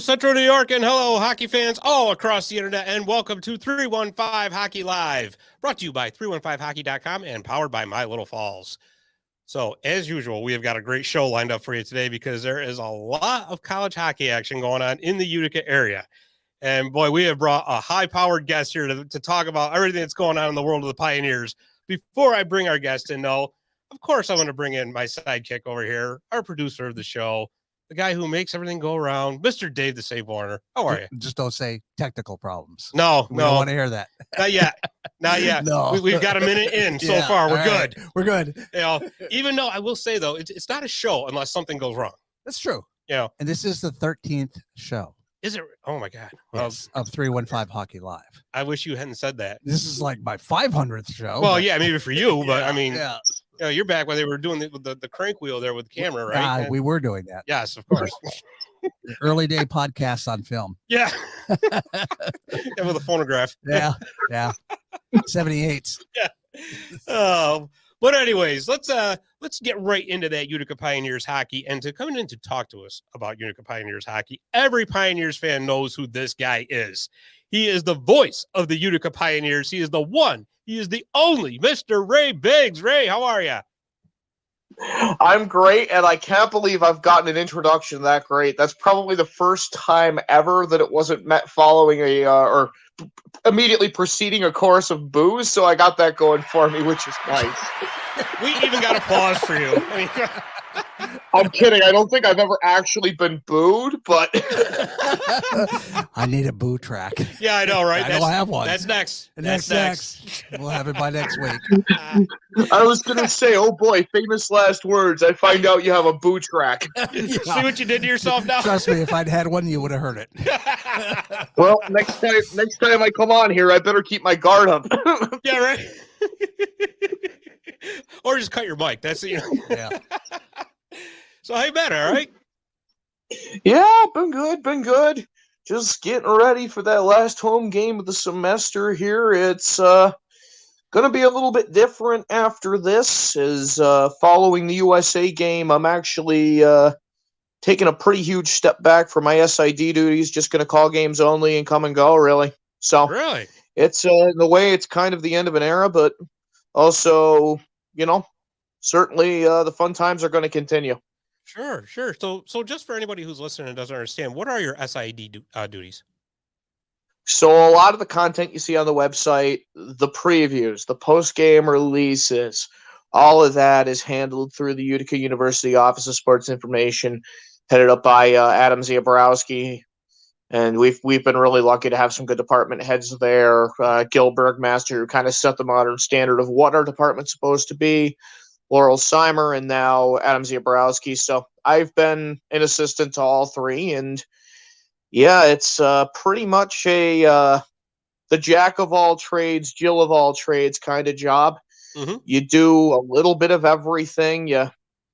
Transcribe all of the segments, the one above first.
Central New York, and hello, hockey fans all across the internet, and welcome to 315 Hockey Live, brought to you by 315hockey.com and powered by My Little Falls. So, as usual, we have got a great show lined up for you today because there is a lot of college hockey action going on in the Utica area. And boy, we have brought a high-powered guest here to talk about everything that's going on in the world of the Pioneers. Before I bring our guest in, though, of course, I'm going to bring in my sidekick over here, our producer of the show, the guy who makes everything go around, Mr. Dave the Save Warner. How are you? Just don't say technical problems. No, we don't want to hear that. Not yet. Not yet. No. We've got a minute in so far. We're good. Right. We're good. You know, even though I will say, though, it's not a show unless something goes wrong. That's true. You know, and this is the 13th show. Is it? Oh, my God. Yes, of 315 Hockey Live. I wish you hadn't said that. This is like my 500th show. Well, yeah, maybe for you, but I mean, yeah. You know, you're back when they were doing the crank wheel there with the camera, right? We were doing that. Yes, of course. Early day podcasts on film. Yeah. Yeah, with a phonograph. Yeah. 78s. Yeah. But anyways, let's get right into that Utica Pioneers hockey. And to come in to talk to us about Utica Pioneers hockey, every Pioneers fan knows who this guy is. He is the voice of the Utica Pioneers. He is the one. He is the only Mr. Ray Biggs. Ray, how are you? I'm great, and I can't believe I've gotten an introduction that great. That's probably the first time ever that it wasn't met following or immediately preceding a chorus of boos, so I got that going for me, which is nice. We even got applause for you. I mean, I'm kidding. I don't think I've ever actually been booed, but I need a boo track. Yeah, I know, right? I don't have one. That's next. That's next. We'll have it by next week. I was going to say, oh boy, famous last words. I find out you have a boo track. See what you did to yourself now? Trust me, if I'd had one, you would have heard it. Well, next time I come on here, I better keep my guard up. Yeah, right. Or just cut your mic. That's Yeah. So how you been? All right. Yeah, been good. Just getting ready for that last home game of the semester here. It's going to be a little bit different after this. Following the USA game, I'm actually taking a pretty huge step back from my SID duties. Just going to call games only and come and go, really. So really, it's in a way it's kind of the end of an era, but also, certainly the fun times are going to continue. Sure. So just for anybody who's listening and doesn't understand, what are your SID duties? So a lot of the content you see on the website, the previews, the post-game releases, all of that is handled through the Utica University Office of Sports Information, headed up by Adam Zabrowski. And we've been really lucky to have some good department heads there. Gil Bergmaster, who kind of set the modern standard of what our department's supposed to be. Laurel Seimer, and now Adam Zabrowski. So I've been an assistant to all three, and yeah, it's pretty much the jack of all trades, Jill of all trades kind of job. Mm-hmm. You do a little bit of everything. You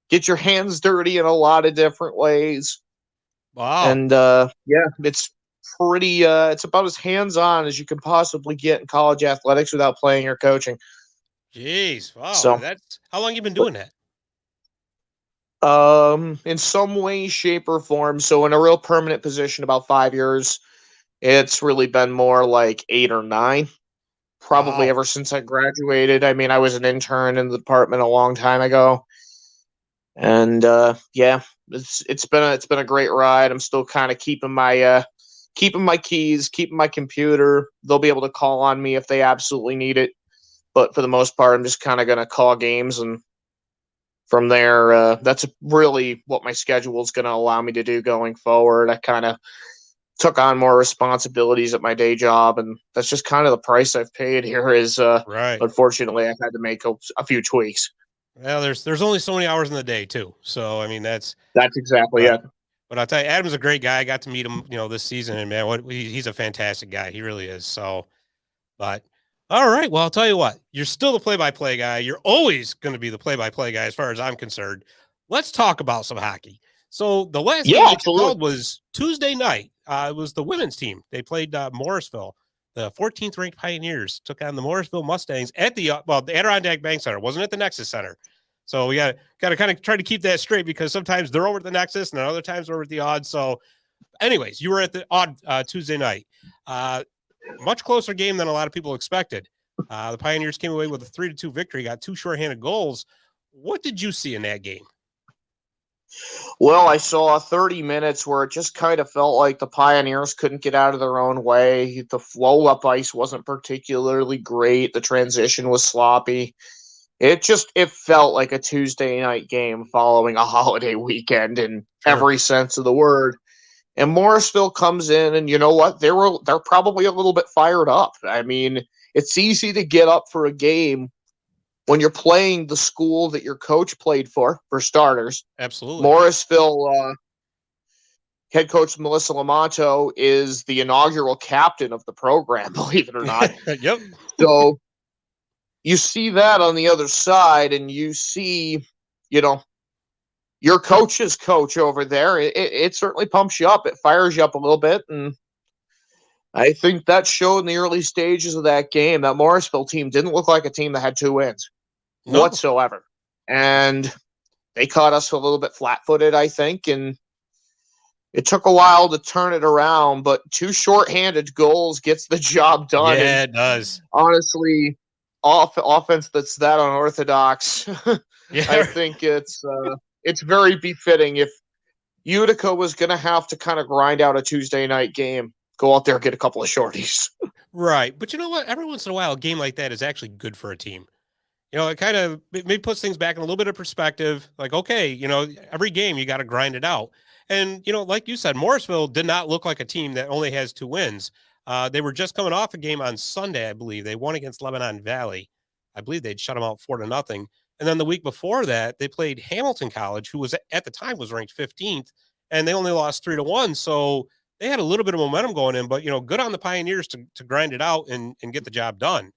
get your hands dirty in a lot of different ways. Wow. And it's pretty. It's about as hands-on as you can possibly get in college athletics without playing or coaching. Jeez, wow. So, that's how long you been doing that? In some way, shape, or form. So in a real permanent position, about 5 years. It's really been more like 8 or 9. Probably ever since I graduated. I mean, I was an intern in the department a long time ago. And it's been a great ride. I'm still kind of keeping my keys, keeping my computer. They'll be able to call on me if they absolutely need it. But for the most part, I'm just kind of going to call games, and from there, that's really what my schedule is going to allow me to do going forward. I kind of took on more responsibilities at my day job, and that's just kind of the price I've paid here. Right. Unfortunately, I've had to make a few tweaks. Well, there's only so many hours in the day too, so I mean that's exactly it. But I'll tell you, Adam's a great guy. I got to meet him, this season, and man, he's a fantastic guy. He really is. So, but. All right. Well, I'll tell you what, you're still the play-by-play guy. You're always going to be the play-by-play guy as far as I'm concerned. Let's talk about some hockey. So the last game that you called was Tuesday night. It was the women's team. They played Morrisville. The 14th ranked Pioneers took on the Morrisville Mustangs at the Adirondack Bank Center. Wasn't at the Nexus Center. So we got to kind of try to keep that straight because sometimes they're over at the Nexus and other times they're over at the Odds. So Anyways, you were at the odd Tuesday night. Much closer game than a lot of people expected. The Pioneers came away with a 3-2 victory, got 2 shorthanded goals. What did you see in that game? Well, I saw 30 minutes where it just kind of felt like the Pioneers couldn't get out of their own way. The flow up ice wasn't particularly great. The transition was sloppy. It felt like a Tuesday night game following a holiday weekend in every sense of the word. And Morrisville comes in, and you know what? They're probably a little bit fired up. I mean, it's easy to get up for a game when you're playing the school that your coach played for starters. Absolutely. Morrisville head coach Melissa Lamonto is the inaugural captain of the program, believe it or not. Yep. So you see that on the other side, and you see, your coach's coach over there. It certainly pumps you up. It fires you up a little bit, and I think that showed in the early stages of that game. That Morrisville team didn't look like a team that had 2 wins whatsoever. And they caught us a little bit flat-footed, I think, and it took a while to turn it around, but 2 shorthanded goals gets the job done. Yeah, it does. Honestly, offense that's that unorthodox, I think it's very befitting. If Utica was going to have to kind of grind out a Tuesday night game, go out there and get a couple of shorties. Right. But you know what? Every once in a while, a game like that is actually good for a team. It kind of maybe puts things back in a little bit of perspective. Like, okay, every game you got to grind it out. And, like you said, Morrisville did not look like a team that only has 2 wins. They were just coming off a game on Sunday, I believe. They won against Lebanon Valley. I believe they'd shut them out 4-0. And then the week before that, they played Hamilton College, who was at the time was ranked 15th, and they only lost 3-1. So they had a little bit of momentum going in, but good on the Pioneers to grind it out and get the job done.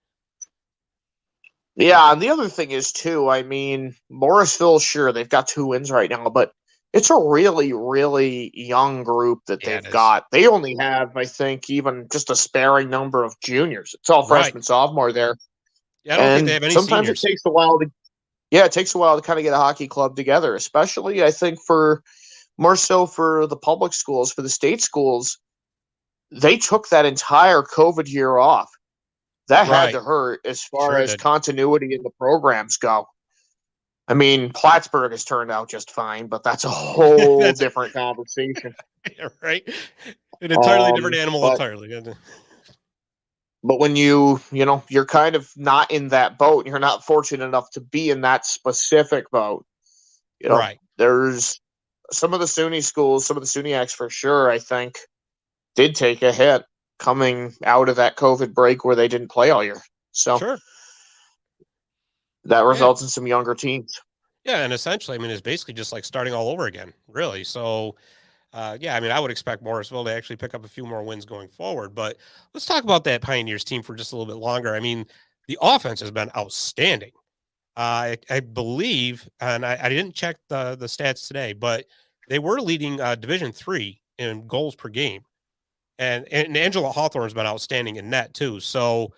Yeah, and the other thing is too, I mean, Morrisville, sure, they've got 2 wins right now, but it's a really, really young group that they've got. They only have, I think, even just a sparing number of juniors. It's all freshman, sophomore there. Yeah, I don't think they have any sometimes seniors. It takes a while to kind of get a hockey club together, especially, I think, more so for the public schools, for the state schools. They took that entire COVID year off. That had to hurt as far as continuity in the programs go. I mean, Plattsburgh has turned out just fine, but that's a whole different conversation. Right? An entirely different animal entirely. But when you're kind of not in that boat, you're not fortunate enough to be in that specific boat. There's some of the SUNY schools, some of the SUNYACs for sure, I think, did take a hit coming out of that COVID break where they didn't play all year. So that results in some younger teams. Yeah, and essentially, I mean, it's basically just like starting all over again, really. So, I mean, I would expect Morrisville to actually pick up a few more wins going forward. But let's talk about that Pioneers team for just a little bit longer. I mean, the offense has been outstanding. I believe, and I didn't check the stats today, but they were leading Division III in goals per game. And Angela Hawthorne's been outstanding in net too. So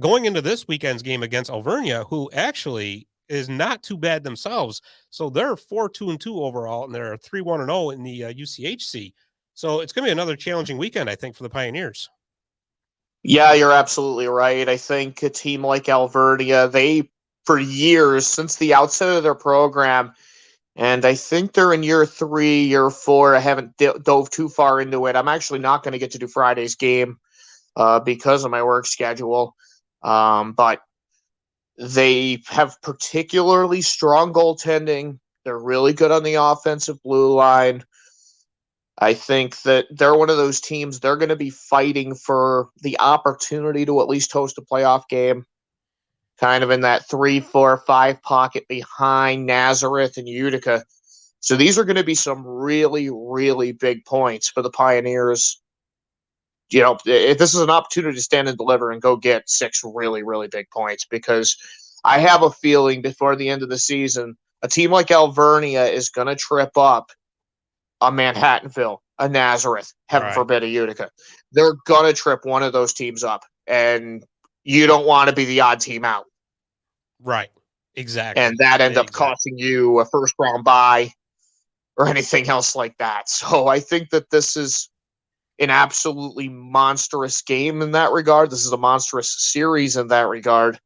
going into this weekend's game against Alvernia, who actually is not too bad themselves. So they're 4-2-2 overall, and they're 3-1-0 in the UCHC. So it's going to be another challenging weekend, I think, for the Pioneers. Yeah, you're absolutely right. I think a team like Alvernia, they, for years, since the outset of their program, and I think they're in year 3, year 4. I haven't dove too far into it. I'm actually not going to get to do Friday's game because of my work schedule. But they have particularly strong goaltending. They're really good on the offensive blue line. I think that they're one of those teams, they're going to be fighting for the opportunity to at least host a playoff game. Kind of in that 3, 4, 5 pocket behind Nazareth and Utica. So these are going to be some really, really big points for the Pioneers. If this is an opportunity to stand and deliver and go get 6 really, really big points, because I have a feeling before the end of the season, a team like Alvernia is going to trip up a Manhattanville, a Nazareth, heaven forbid a Utica. They're going to trip one of those teams up, and you don't want to be the odd team out. Right. Exactly. And that end up costing you a first round bye. or anything else like that. So I think that this is an absolutely monstrous game in that regard. This is a monstrous series in that regard.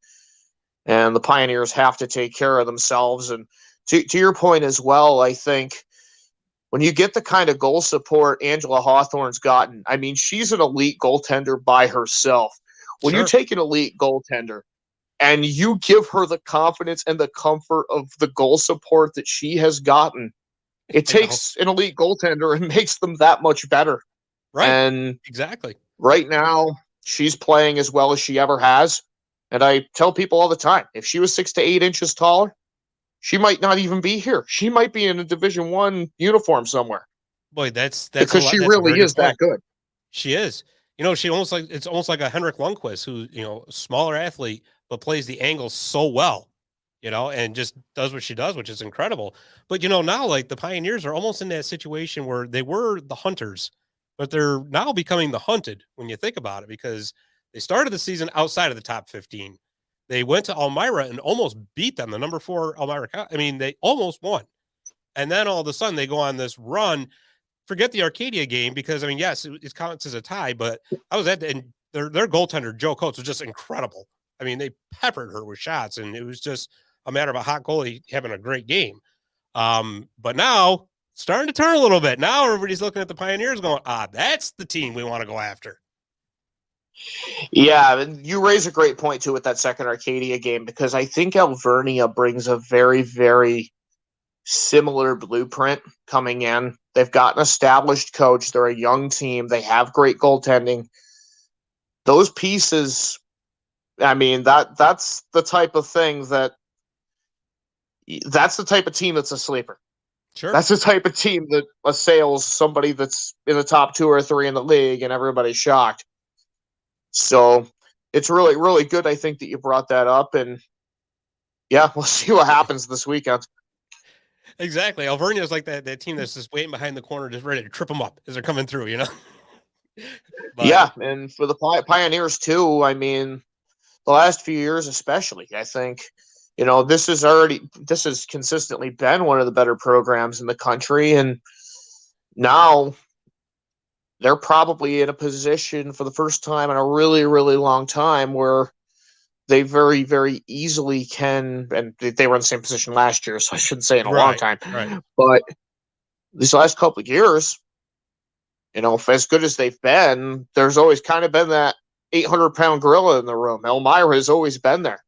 And the Pioneers have to take care of themselves. And to your point as well, I think when you get the kind of goal support Angela Hawthorne's gotten, I mean, she's an elite goaltender by herself. When you take an elite goaltender and you give her the confidence and the comfort of the goal support that she has gotten, it takes an elite goaltender and makes them that much better. Right. And exactly. Right now, she's playing as well as she ever has. And I tell people all the time, if she was 6 to 8 inches taller, she might not even be here. She might be in a Division I uniform somewhere. Boy, that's because she really is that good. She is. You know, it's almost like a Henrik Lundqvist, who, you know, smaller athlete, but plays the angles so well, you know, and just does what she does, which is incredible. But, you know, now like the Pioneers are almost in that situation where they were the hunters, but they're now becoming the hunted when you think about it, because they started the season outside of the top 15. They went to Elmira and almost beat them, the number 4 Elmira. I mean, they almost won. And then all of a sudden they go on this run. Forget the Arcadia game, because I mean, yes, it counts as a tie, but I was at and their goaltender Joe Coates was just incredible. I mean, they peppered her with shots, and it was just a matter of a hot goalie having a great game. But now starting to turn a little bit. Now everybody's looking at the Pioneers going, that's the team we want to go after. Yeah, and you raise a great point too with that second Arcadia game, because I think Alvernia brings a very, very similar blueprint coming in. They've got an established coach. They're a young team. They have great goaltending. Those pieces, I mean, that's the type of thing that's the type of team that's a sleeper. Sure. That's the type of team that assails somebody that's in the top 2 or 3 in the league and everybody's shocked. So it's really, really good, I think, that you brought that up. And yeah, we'll see what happens this weekend. Exactly. Alvernia is like that team that's just waiting behind the corner, just ready to trip them up as they're coming through, you know? But, yeah, and for the Pioneers too, I mean, the last few years especially, I think, you know, this has consistently been one of the better programs in the country, and now they're probably in a position for the first time in a really, really long time where they very, very easily can, and they were in the same position last year, so I shouldn't say in a long time, but these last couple of years, you know, as good as they've been, there's always kind of been that 800-pound gorilla in the room. Elmira has always been there.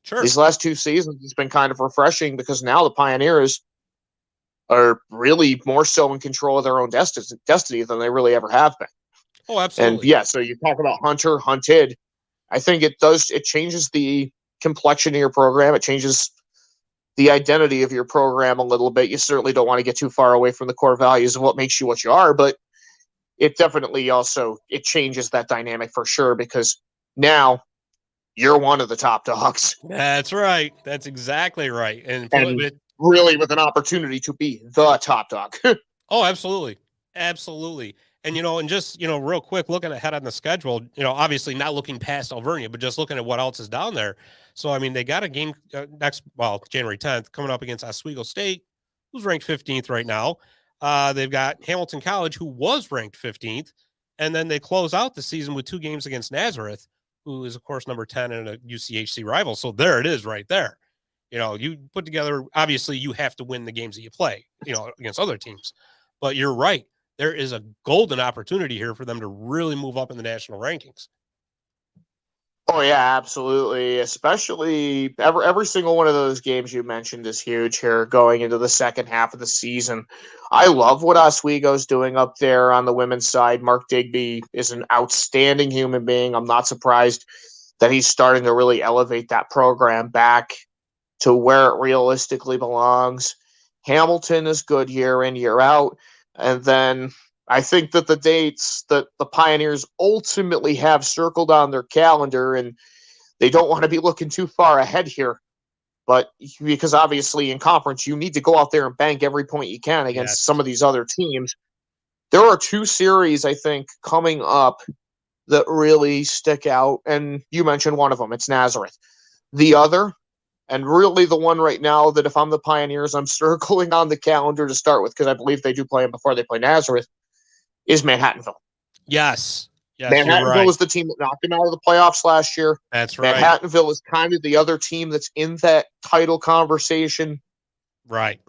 Sure. These last 2 seasons, it's been kind of refreshing, because now the Pioneers are really more so in control of their own destiny than they really ever have been. Oh, absolutely. And yeah, so you talk about hunted. I think it changes the complexion of your program. It changes the identity of your program a little bit. You certainly don't want to get too far away from the core values of what makes you what you are, but it definitely it changes that dynamic for sure, because now you're one of the top dogs. That's right. That's exactly right. And really with an opportunity to be the top dog. Oh, absolutely. Absolutely. And, you know, and just, you know, real quick, looking ahead on the schedule, you know, obviously not looking past Alvernia, but just looking at what else is down there. So, I mean, they got a game January 10th coming up against Oswego State, who's ranked 15th right now. They've got Hamilton College, who was ranked 15th. And then they close out the season with 2 games against Nazareth, who is, of course, number 10 and a UCHC rival. So there it is right there. You know, you put together, obviously, you have to win the games that you play, you know, against other teams. But you're right. There is a golden opportunity here for them to really move up in the national rankings. Oh yeah, absolutely. Especially every single one of those games you mentioned is huge here going into the second half of the season. I love what Oswego's doing up there on the women's side. Mark Digby is an outstanding human being. I'm not surprised that he's starting to really elevate that program back to where it realistically belongs. Hamilton is good year in, year out. And then I think that the dates that the Pioneers ultimately have circled on their calendar, and they don't want to be looking too far ahead here, but because obviously in conference, you need to go out there and bank every point you can against some of these other teams. There are 2 series, I think, coming up that really stick out. And you mentioned one of them, it's Nazareth. The other And really the one right now that if I'm the Pioneers, I'm circling on the calendar to start with, because I believe they do play them before they play Nazareth, is Manhattanville. Yes. Yes, you're Manhattanville right. was the team that knocked him out of the playoffs last year. That's right. Manhattanville is kind of the other team that's in that title conversation. Right.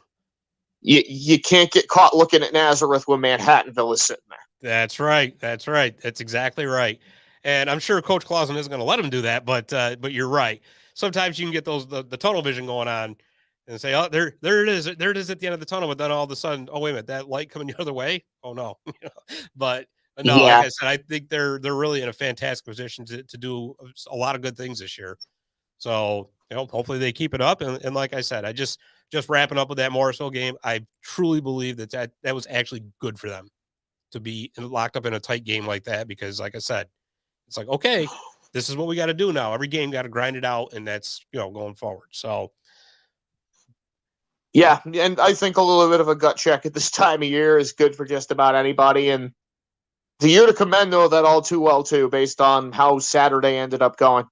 You can't get caught looking at Nazareth when Manhattanville is sitting there. That's right. That's right. That's exactly right. And I'm sure Coach Clausen isn't going to let him do that, but you're right. Sometimes you can get the tunnel vision going on and say, oh, there it is. There it is at the end of the tunnel. But then all of a sudden, oh, wait a minute, that light coming the other way. Oh no. But no, Yeah. like I said, I think they're really in a fantastic position to do a lot of good things this year. So, hopefully they keep it up. And like I said, I just wrapping up with that Morrisville game, I truly believe that was actually good for them to be locked up in a tight game like that, because like I said, it's like, okay, this is what we got to do now. Every game got to grind it out, and that's, going forward. So yeah, and I think a little bit of a gut check at this time of year is good for just about anybody, and the Utica men know that all too well too, based on how Saturday ended up going.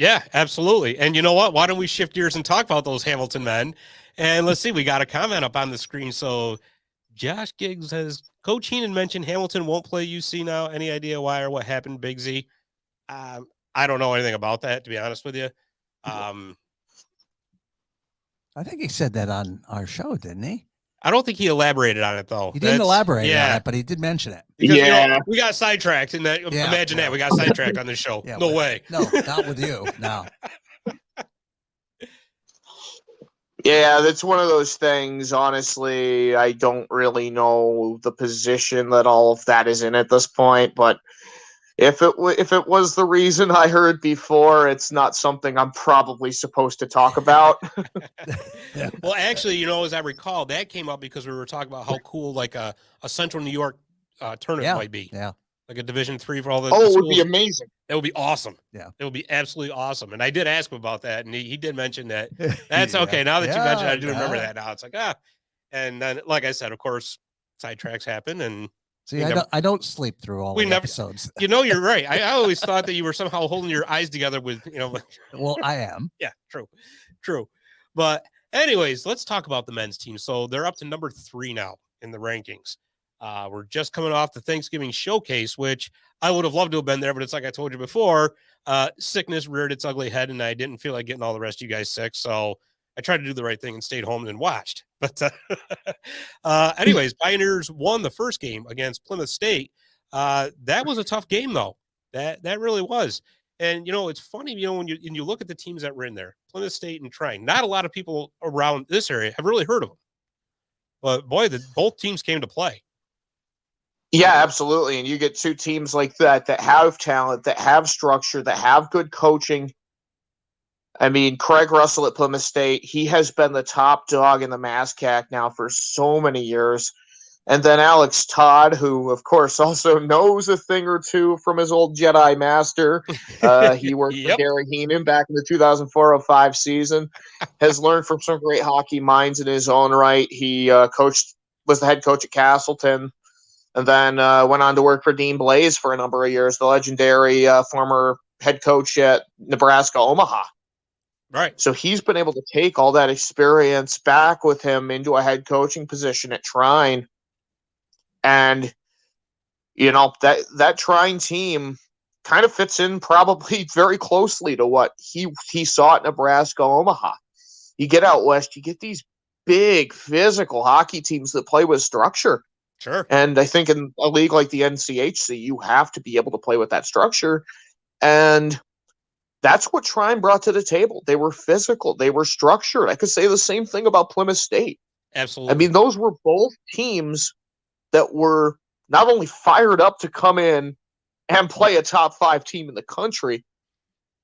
yeah, absolutely. And you know what? Why don't we shift gears and talk about those Hamilton men? And let's see, we got a comment up on the screen. So Josh Giggs says, Coach Heenan mentioned Hamilton won't play UC now. Any idea why or what happened, Big Z? I don't know anything about that, to be honest with you. I think he said that on our show, didn't he? I don't think he elaborated on it, though. He didn't elaborate on it, but he did mention it. Because, we got sidetracked. And imagine that. We got sidetracked on this show. Yeah, no way. No, not with you. No. Yeah, that's one of those things. Honestly, I don't really know the position that all of that is in at this point, but if it was the reason I heard before, it's not something I'm probably supposed to talk about. Yeah. Well, actually, as I recall, that came up because we were talking about how cool like a Central New York tournament might be. Yeah. Like a Division III for all the it schools. would be amazing. That would be awesome. Yeah. It would be absolutely awesome. And I did ask him about that, and he did mention that. That's okay. Now that you mentioned it, I do remember that now. It's like, and then, like I said, of course, sidetracks happen. And see, I don't sleep through all the episodes. You're right. I always thought that you were somehow holding your eyes together with, Well, I am. Yeah, true. But anyways, let's talk about the men's team. So they're up to number 3 now in the rankings. We're just coming off the Thanksgiving showcase, which I would have loved to have been there, but it's like I told you before, sickness reared its ugly head, and I didn't feel like getting all the rest of you guys sick. So I tried to do the right thing and stayed home and watched. But anyways, Pioneers won the first game against Plymouth State. That was a tough game, though. That really was. And, it's funny, when you look at the teams that were in there, Plymouth State and Trine, not a lot of people around this area have really heard of them. But, boy, both teams came to play. Yeah, absolutely. And you get two teams like that have talent, that have structure, that have good coaching. I mean, Craig Russell at Plymouth State, he has been the top dog in the MASCAC now for so many years. And then Alex Todd, who, of course, also knows a thing or two from his old Jedi Master. He worked for Gary Heenan back in the 2004-05 season, has learned from some great hockey minds in his own right. He was the head coach at Castleton, and then went on to work for Dean Blaze for a number of years, the legendary former head coach at Nebraska Omaha. Right. So he's been able to take all that experience back with him into a head coaching position at Trine. And, that Trine team kind of fits in probably very closely to what he saw at Nebraska Omaha. You get out west, you get these big physical hockey teams that play with structure. Sure. And I think in a league like the NCHC, you have to be able to play with that structure. And that's what Trine brought to the table. They were physical. They were structured. I could say the same thing about Plymouth State. Absolutely. I mean, those were both teams that were not only fired up to come in and play a top 5 team in the country,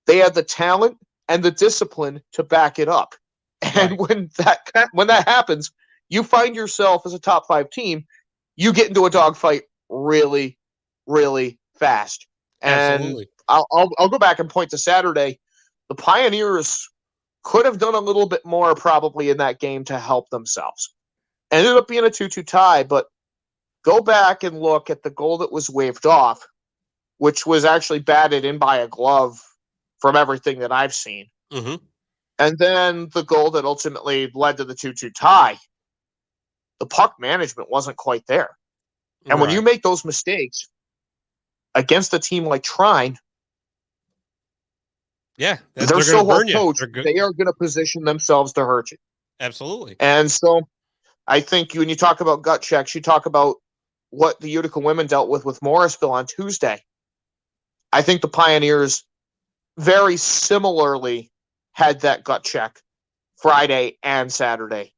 they had the talent and the discipline to back it up. And when that happens, you find yourself as a top 5 team, you get into a dogfight really, really fast. Absolutely. And I'll go back and point to Saturday. The Pioneers could have done a little bit more probably in that game to help themselves. Ended up being a 2-2 tie, but go back and look at the goal that was waved off, which was actually batted in by a glove from everything that I've seen. Mm-hmm. And then the goal that ultimately led to the 2-2 tie, the puck management wasn't quite there. And when you make those mistakes against a team like Trine, they're so well coached, they are going to position themselves to hurt you. Absolutely. And so I think when you talk about gut checks, you talk about what the Utica women dealt with Morrisville on Tuesday. I think the Pioneers very similarly had that gut check Friday and Saturday.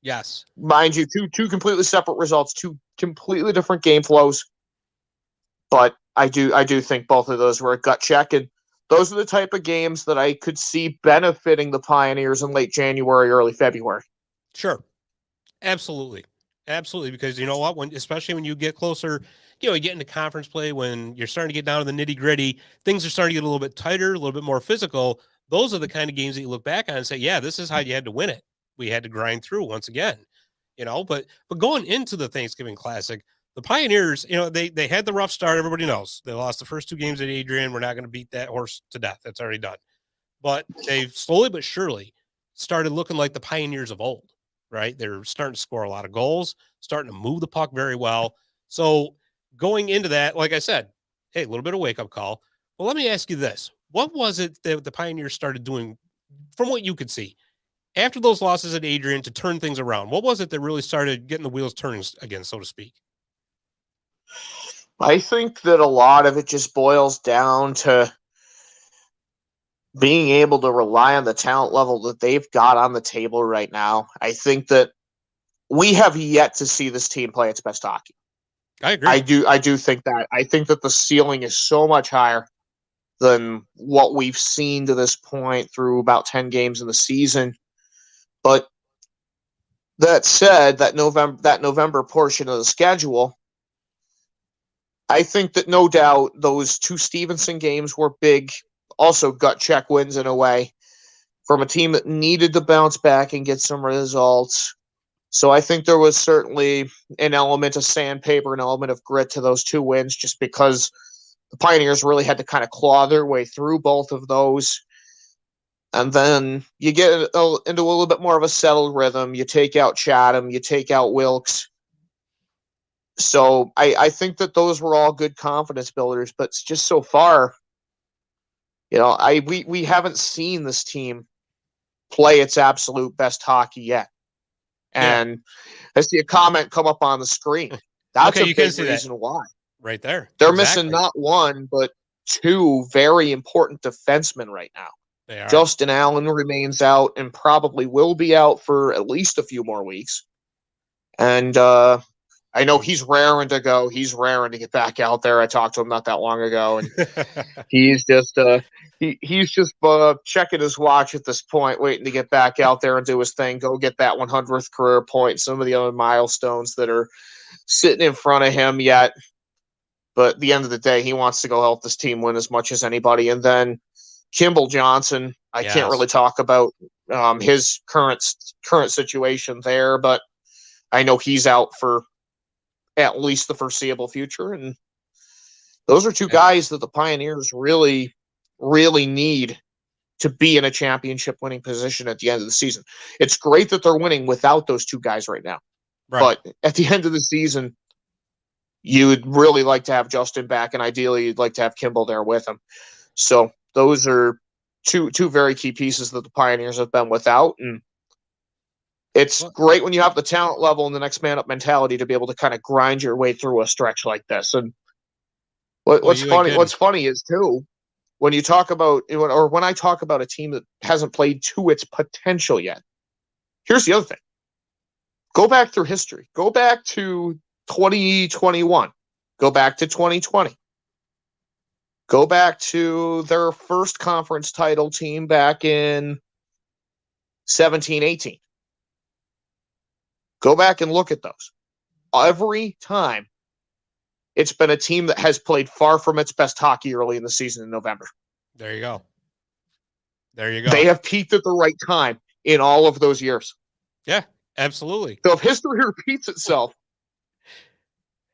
Yes. Mind you, two completely separate results, two completely different game flows. But I do think both of those were a gut check, and those are the type of games that I could see benefiting the Pioneers in late January, early February. Sure. Absolutely. Absolutely. Because you know what, especially when you get closer, you get into conference play, when you're starting to get down to the nitty gritty, things are starting to get a little bit tighter, a little bit more physical. Those are the kind of games that you look back on and say, yeah, this is how you had to win it. We had to grind through once again, but going into the Thanksgiving Classic, the Pioneers, they had the rough start. Everybody knows they lost the first 2 games at Adrian. We're not going to beat that horse to death. That's already done. But they've slowly but surely started looking like the Pioneers of old, right? They're starting to score a lot of goals, starting to move the puck very well. So going into that, like I said, hey, a little bit of wake-up call. Well, let me ask you this. What was it that the Pioneers started doing, from what you could see, after those losses at Adrian, to turn things around? What was it that really started getting the wheels turning again, so to speak? I think that a lot of it just boils down to being able to rely on the talent level that they've got on the table right now. I think that we have yet to see this team play its best hockey. I agree. I do think that. I think that the ceiling is so much higher than what we've seen to this point through about 10 games in the season. But that said, that November portion of the schedule, I think that no doubt those 2 Stevenson games were big, also gut check wins in a way, from a team that needed to bounce back and get some results. So I think there was certainly an element of sandpaper, an element of grit to those 2 wins, just because the Pioneers really had to kind of claw their way through both of those. And then you get into a little bit more of a settled rhythm. You take out Chatham, you take out Wilkes. So I think that those were all good confidence builders, but it's just so far, we haven't seen this team play its absolute best hockey yet. And I see a comment come up on the screen. That's a big reason why. Right there. They're missing not 1, but 2 very important defensemen right now. They are. Justin Allen remains out and probably will be out for at least a few more weeks. And I know he's raring to go. He's raring to get back out there. I talked to him not that long ago, and he's just checking his watch at this point, waiting to get back out there and do his thing, go get that 100th career point, some of the other milestones that are sitting in front of him yet. But at the end of the day, he wants to go help this team win as much as anybody. And then Kimball Johnson, I can't really talk about his current situation there, but I know he's out for at least the foreseeable future. And those are 2 guys that the Pioneers really, really need to be in a championship winning position at the end of the season. It's great that they're winning without those 2 guys right now. Right. But at the end of the season, you would really like to have Justin back, and ideally you'd like to have Kimball there with him. So those are two very key pieces that the Pioneers have been without. And it's great when you have the talent level and the next man up mentality to be able to kind of grind your way through a stretch like this. And what's funny is too, when you talk about, or when I talk about a team that hasn't played to its potential yet, here's the other thing. Go back through history. Go back to 2021. Go back to 2020. Go back to their first conference title team back in 17-18. Go back and look at those. Every time, it's been a team that has played far from its best hockey early in the season in November. There you go. There you go. They have peaked at the right time in all of those years. Yeah, absolutely. So if history repeats itself,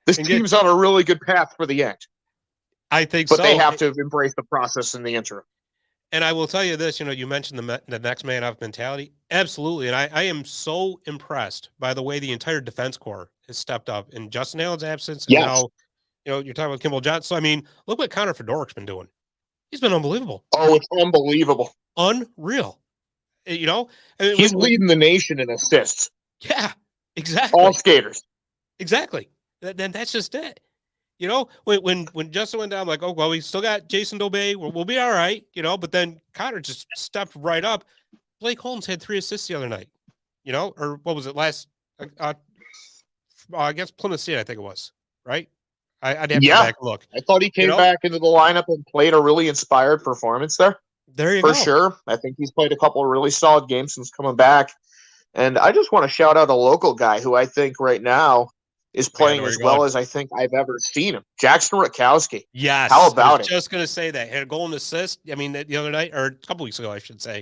this team's on a really good path for the end. I think so. But they have to embrace the process in the interim. And I will tell you this, you mentioned the next man up mentality. Absolutely. And I am so impressed by the way the entire defense corps has stepped up in Justin Allen's absence. And now, you're talking about Kimball Johnson. So, I mean, look what Connor Fedorik's been doing. He's been unbelievable. Oh, it's unbelievable. Unreal. He's leading the nation in assists. Yeah, exactly. All skaters. Exactly. Then that's just it. When Justin went down, I'm like, oh, well, we still got Jason Dobey. We'll be all right, but then Connor just stepped right up. Blake Holmes had 3 assists the other night, or what was it last? I guess Plymouth State, I think it was, right? I'd have to go back and look. I thought he came back into the lineup and played a really inspired performance there. There you go. For sure. I think he's played a couple of really solid games since coming back. And I just want to shout out a local guy who I think right now is playing as well as I think I've ever seen him. Jackson Rutkowski. Yes. How about it? Just going to say that. Had a goal and assist. I mean, the other night, or a couple weeks ago, I should say.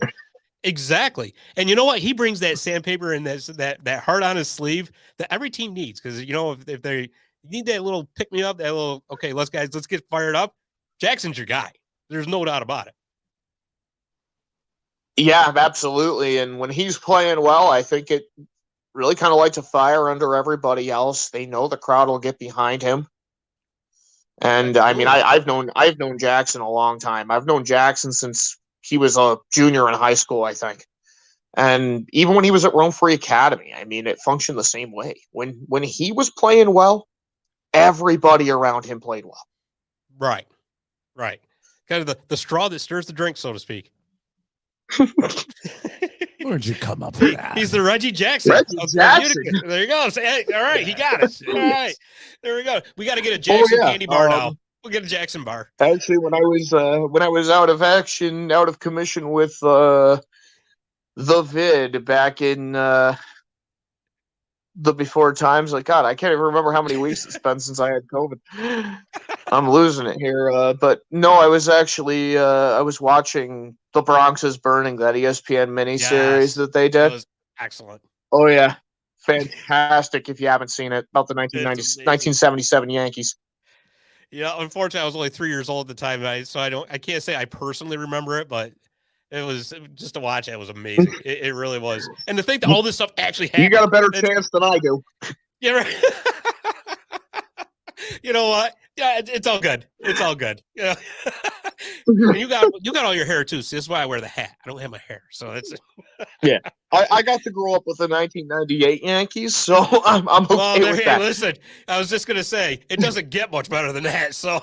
Exactly. And you know what? He brings that sandpaper and that heart on his sleeve that every team needs. Because, if they need that little pick-me-up, that little, okay, let's get fired up. Jackson's your guy. There's no doubt about it. Yeah, absolutely. And when he's playing well, I think it really kind of lights a fire under everybody else. They know the crowd will get behind him. And I mean, I've known Jackson a long time. I've known Jackson since he was a junior in high school, I think. And even when he was at Rome Free Academy, I mean, it functioned the same way. When he was playing well, everybody around him played well. Right. Kind of the straw that stirs the drink, so to speak. Where'd you come up with that? He's the Reggie Jackson. There you go. Hey, all right, he got it. All right, there we go. We got to get a Jackson candy bar now. We'll get a Jackson bar. Actually, when I was out of commission with the vid back in the before times, like God, I can't even remember how many weeks it's been since I had COVID. I'm losing it here. But no, I was actually I was watching The Bronx is Burning, that ESPN miniseries that they did. That was excellent. Oh yeah, fantastic! If you haven't seen it, about the 1977 Yankees. Yeah, unfortunately, I was only 3 years old at the time, so I can't say I personally remember it, but it was just to watch it. It was amazing. It really was. And to think that all this stuff actually happened. You got a better chance than I do. Yeah, right. You know what? Yeah, it's all good. It's all good. Yeah. You got all your hair too. So this is why I wear the hat. I don't have my hair, so it's. Yeah, I got to grow up with the 1998 Yankees, so I'm okay with that. Listen, I was just gonna say it doesn't get much better than that. So,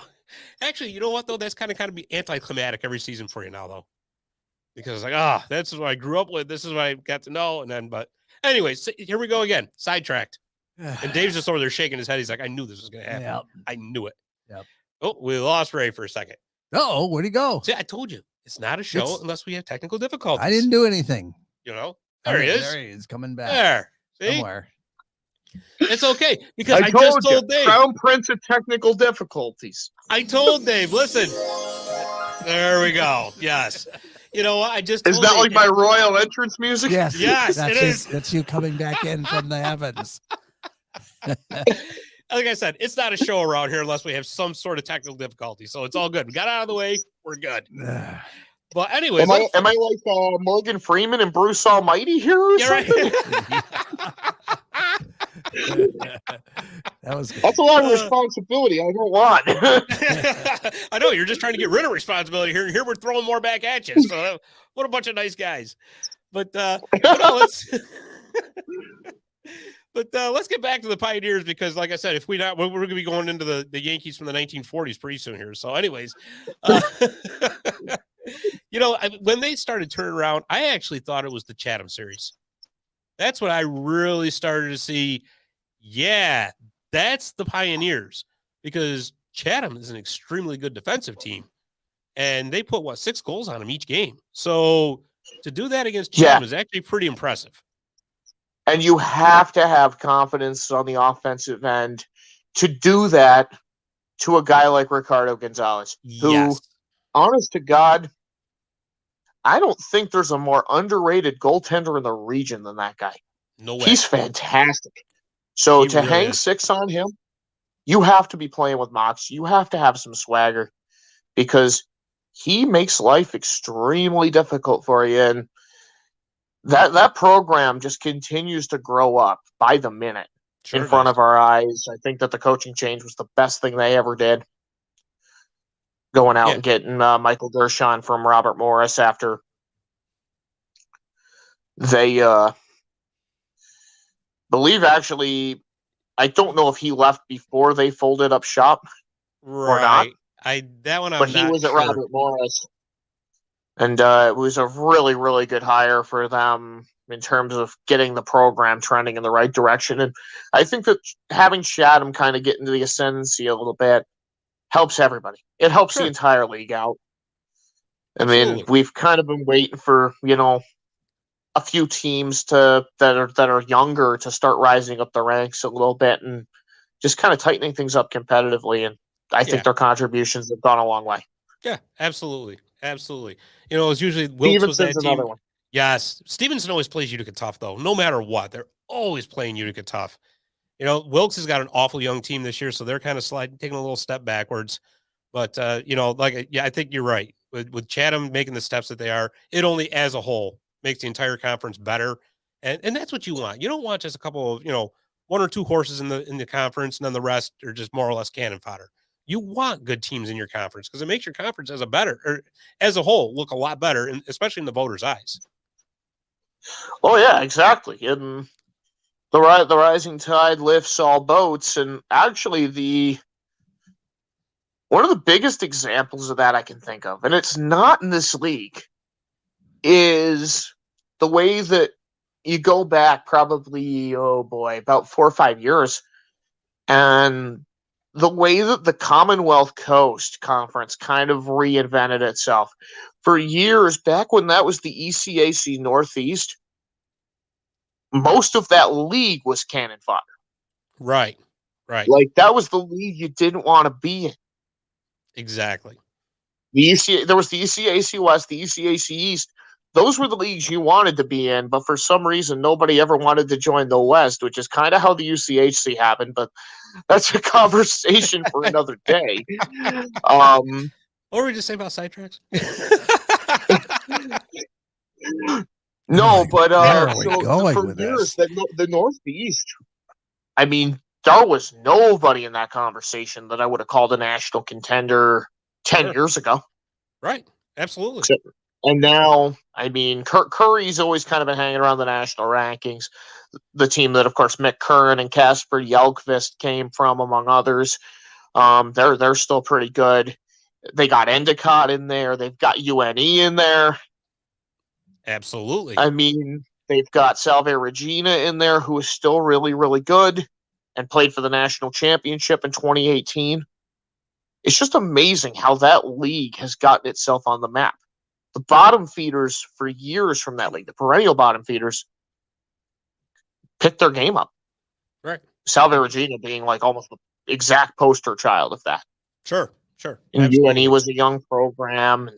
actually, you know what though? That's kind of be anticlimactic every season for you now, though, because like that's what I grew up with. This is what I got to know, and then but anyways, here we go again. Sidetracked. And Dave's just over there shaking his head. He's like, I knew this was going to happen. Yep. I knew it. Yep. Oh, we lost Ray for a second. Oh, where'd he go? See, I told you. It's not a show unless we have technical difficulties. I didn't do anything. There he is. There he is, coming back. There. See? Somewhere. It's okay. Because I just told Dave. Crown Prince of technical difficulties. I told Dave, listen. There we go. Yes. You know what? I just Is that Dave, like my royal entrance music? Yes. Yes, it is. That's you coming back in from the heavens. Like I said, it's not a show around here unless we have some sort of technical difficulty. So it's all good. We got out of the way. We're good. But anyway, am I like Morgan Freeman and Bruce Almighty here? Or something? Right. That's a lot of responsibility. I don't want. I know you're just trying to get rid of responsibility here, and here we're throwing more back at you. So what a bunch of nice guys. But let's. But let's get back to the Pioneers because, like I said, we're going to be going into the Yankees from the 1940s pretty soon here. So, anyways, when they started turning around, I actually thought it was the Chatham series. That's what I really started to see. Yeah, that's the Pioneers because Chatham is an extremely good defensive team, and they put 6 goals on them each game. So to do that against Chatham is actually pretty impressive. And you have to have confidence on the offensive end to do that to a guy like Ricardo Gonzalez, who, honest to God, I don't think there's a more underrated goaltender in the region than that guy. No way. He's fantastic. So to hang 6 on him, you have to be playing with moxie. You have to have some swagger because he makes life extremely difficult for you. And that program just continues to grow up by the minute in front of our eyes. I think that the coaching change was the best thing they ever did. Going out and getting Michael Gershon from Robert Morris after they believe, actually, I don't know if he left before they folded up shop or not. But he was at Robert Morris. And it was a really, really good hire for them in terms of getting the program trending in the right direction. And I think that having Chatham kind of get into the ascendancy a little bit helps everybody. It helps the entire league out. I mean, we've kind of been waiting for, a few teams that are younger to start rising up the ranks a little bit and just kind of tightening things up competitively. And I think their contributions have gone a long way. Yeah, absolutely. Absolutely. It's usually Wilkes was that team. Another one. Yes. Stevenson always plays Utica tough, though. No matter what, they're always playing Utica tough. Wilkes has got an awful young team this year, so they're kind of taking a little step backwards. But, I think you're right. With Chatham making the steps that they are, it only as a whole makes the entire conference better. And that's what you want. You don't want just a couple of, one or two horses in the conference, and then the rest are just more or less cannon fodder. You want good teams in your conference because it makes your conference as a whole look a lot better, and especially in the voters' eyes. Oh yeah, exactly. And the rising tide lifts all boats, and actually one of the biggest examples of that I can think of, and it's not in this league, is the way that you go back probably, about 4 or 5 years, and the way that the Commonwealth Coast Conference kind of reinvented itself. For years, back when that was the ECAC Northeast, most of that league was cannon fodder. Right. Like, that was the league you didn't want to be in. Exactly. There was the ECAC West, the ECAC East. Those were the leagues you wanted to be in, but for some reason, nobody ever wanted to join the West, which is kind of how the UCHC happened, but that's a conversation for another day. Or we just say about sidetracks? No, but for years, the Northeast, I mean, there was nobody in that conversation that I would have called a national contender 10 years ago. Right. Absolutely. And now, I mean, Curry's always kind of been hanging around the national rankings. The team that, of course, Mick Curran and Casper Jelkvist came from, among others. They're still pretty good. They got Endicott in there. They've got UNE in there. Absolutely. I mean, they've got Salve Regina in there, who is still really, really good and played for the national championship in 2018. It's just amazing how that league has gotten itself on the map. The bottom feeders for years from that league, the perennial bottom feeders, picked their game up. Right. Salve Regina being like almost the exact poster child of that. Sure. And UNE was a young program.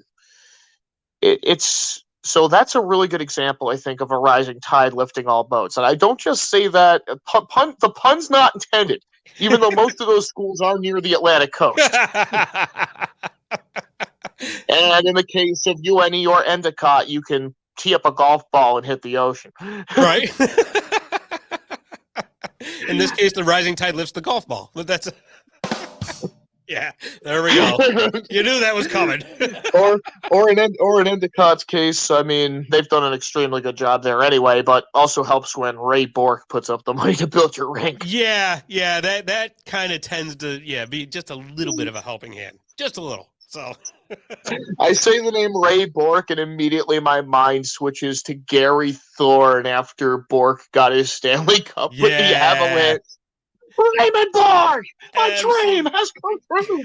So that's a really good example, I think, of a rising tide lifting all boats. And I don't just say that, the pun's not intended, even though most of those schools are near the Atlantic coast. And in the case of UNE or Endicott, you can tee up a golf ball and hit the ocean. Right. In this case, the rising tide lifts the golf ball. But that's yeah. There we go. You knew that was coming. or in Endicott's case, I mean, they've done an extremely good job there anyway. But also helps when Ray Bork puts up the money to build your rink. Yeah. That kind of tends to be just a little bit of a helping hand, just a little. So I say the name Ray Bork, and immediately my mind switches to Gary Thorne after Bork got his Stanley Cup with the Avalanche. Raymond Bork, my dream has come true.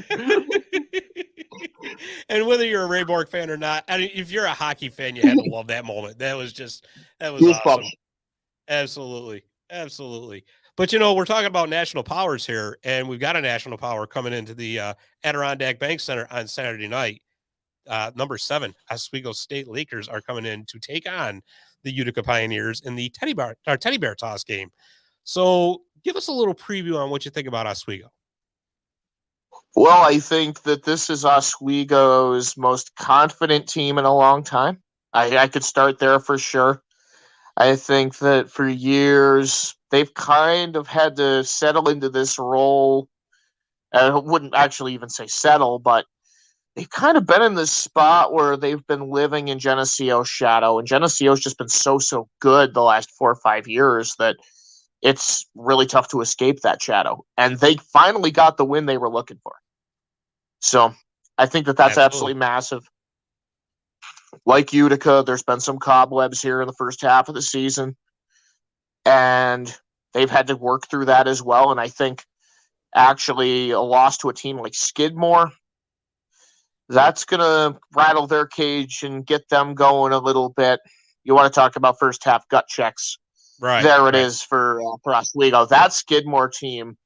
And whether you're a Ray Bork fan or not, I mean, if you're a hockey fan, you had to love that moment. That was awesome. Absolutely. But, we're talking about national powers here, and we've got a national power coming into the Adirondack Bank Center on Saturday night. Number 7, Oswego State Lakers are coming in to take on the Utica Pioneers in the teddy bear toss game. So give us a little preview on what you think about Oswego. Well, I think that this is Oswego's most confident team in a long time. I could start there for sure. I think that for years they've kind of had to settle into this role. I wouldn't actually even say settle, but they've kind of been in this spot where they've been living in Geneseo's shadow, and Geneseo's just been so good the last 4 or 5 years that it's really tough to escape that shadow. And they finally got the win they were looking for. So I think that that's Absolutely. absolutely massive. Like Utica, there's been some cobwebs here in the first half of the season, and they've had to work through that as well. And I think actually a loss to a team like Skidmore, that's going to rattle their cage and get them going a little bit. You want to talk about first half gut checks. Right. There it right. is for Oswego. That Skidmore team.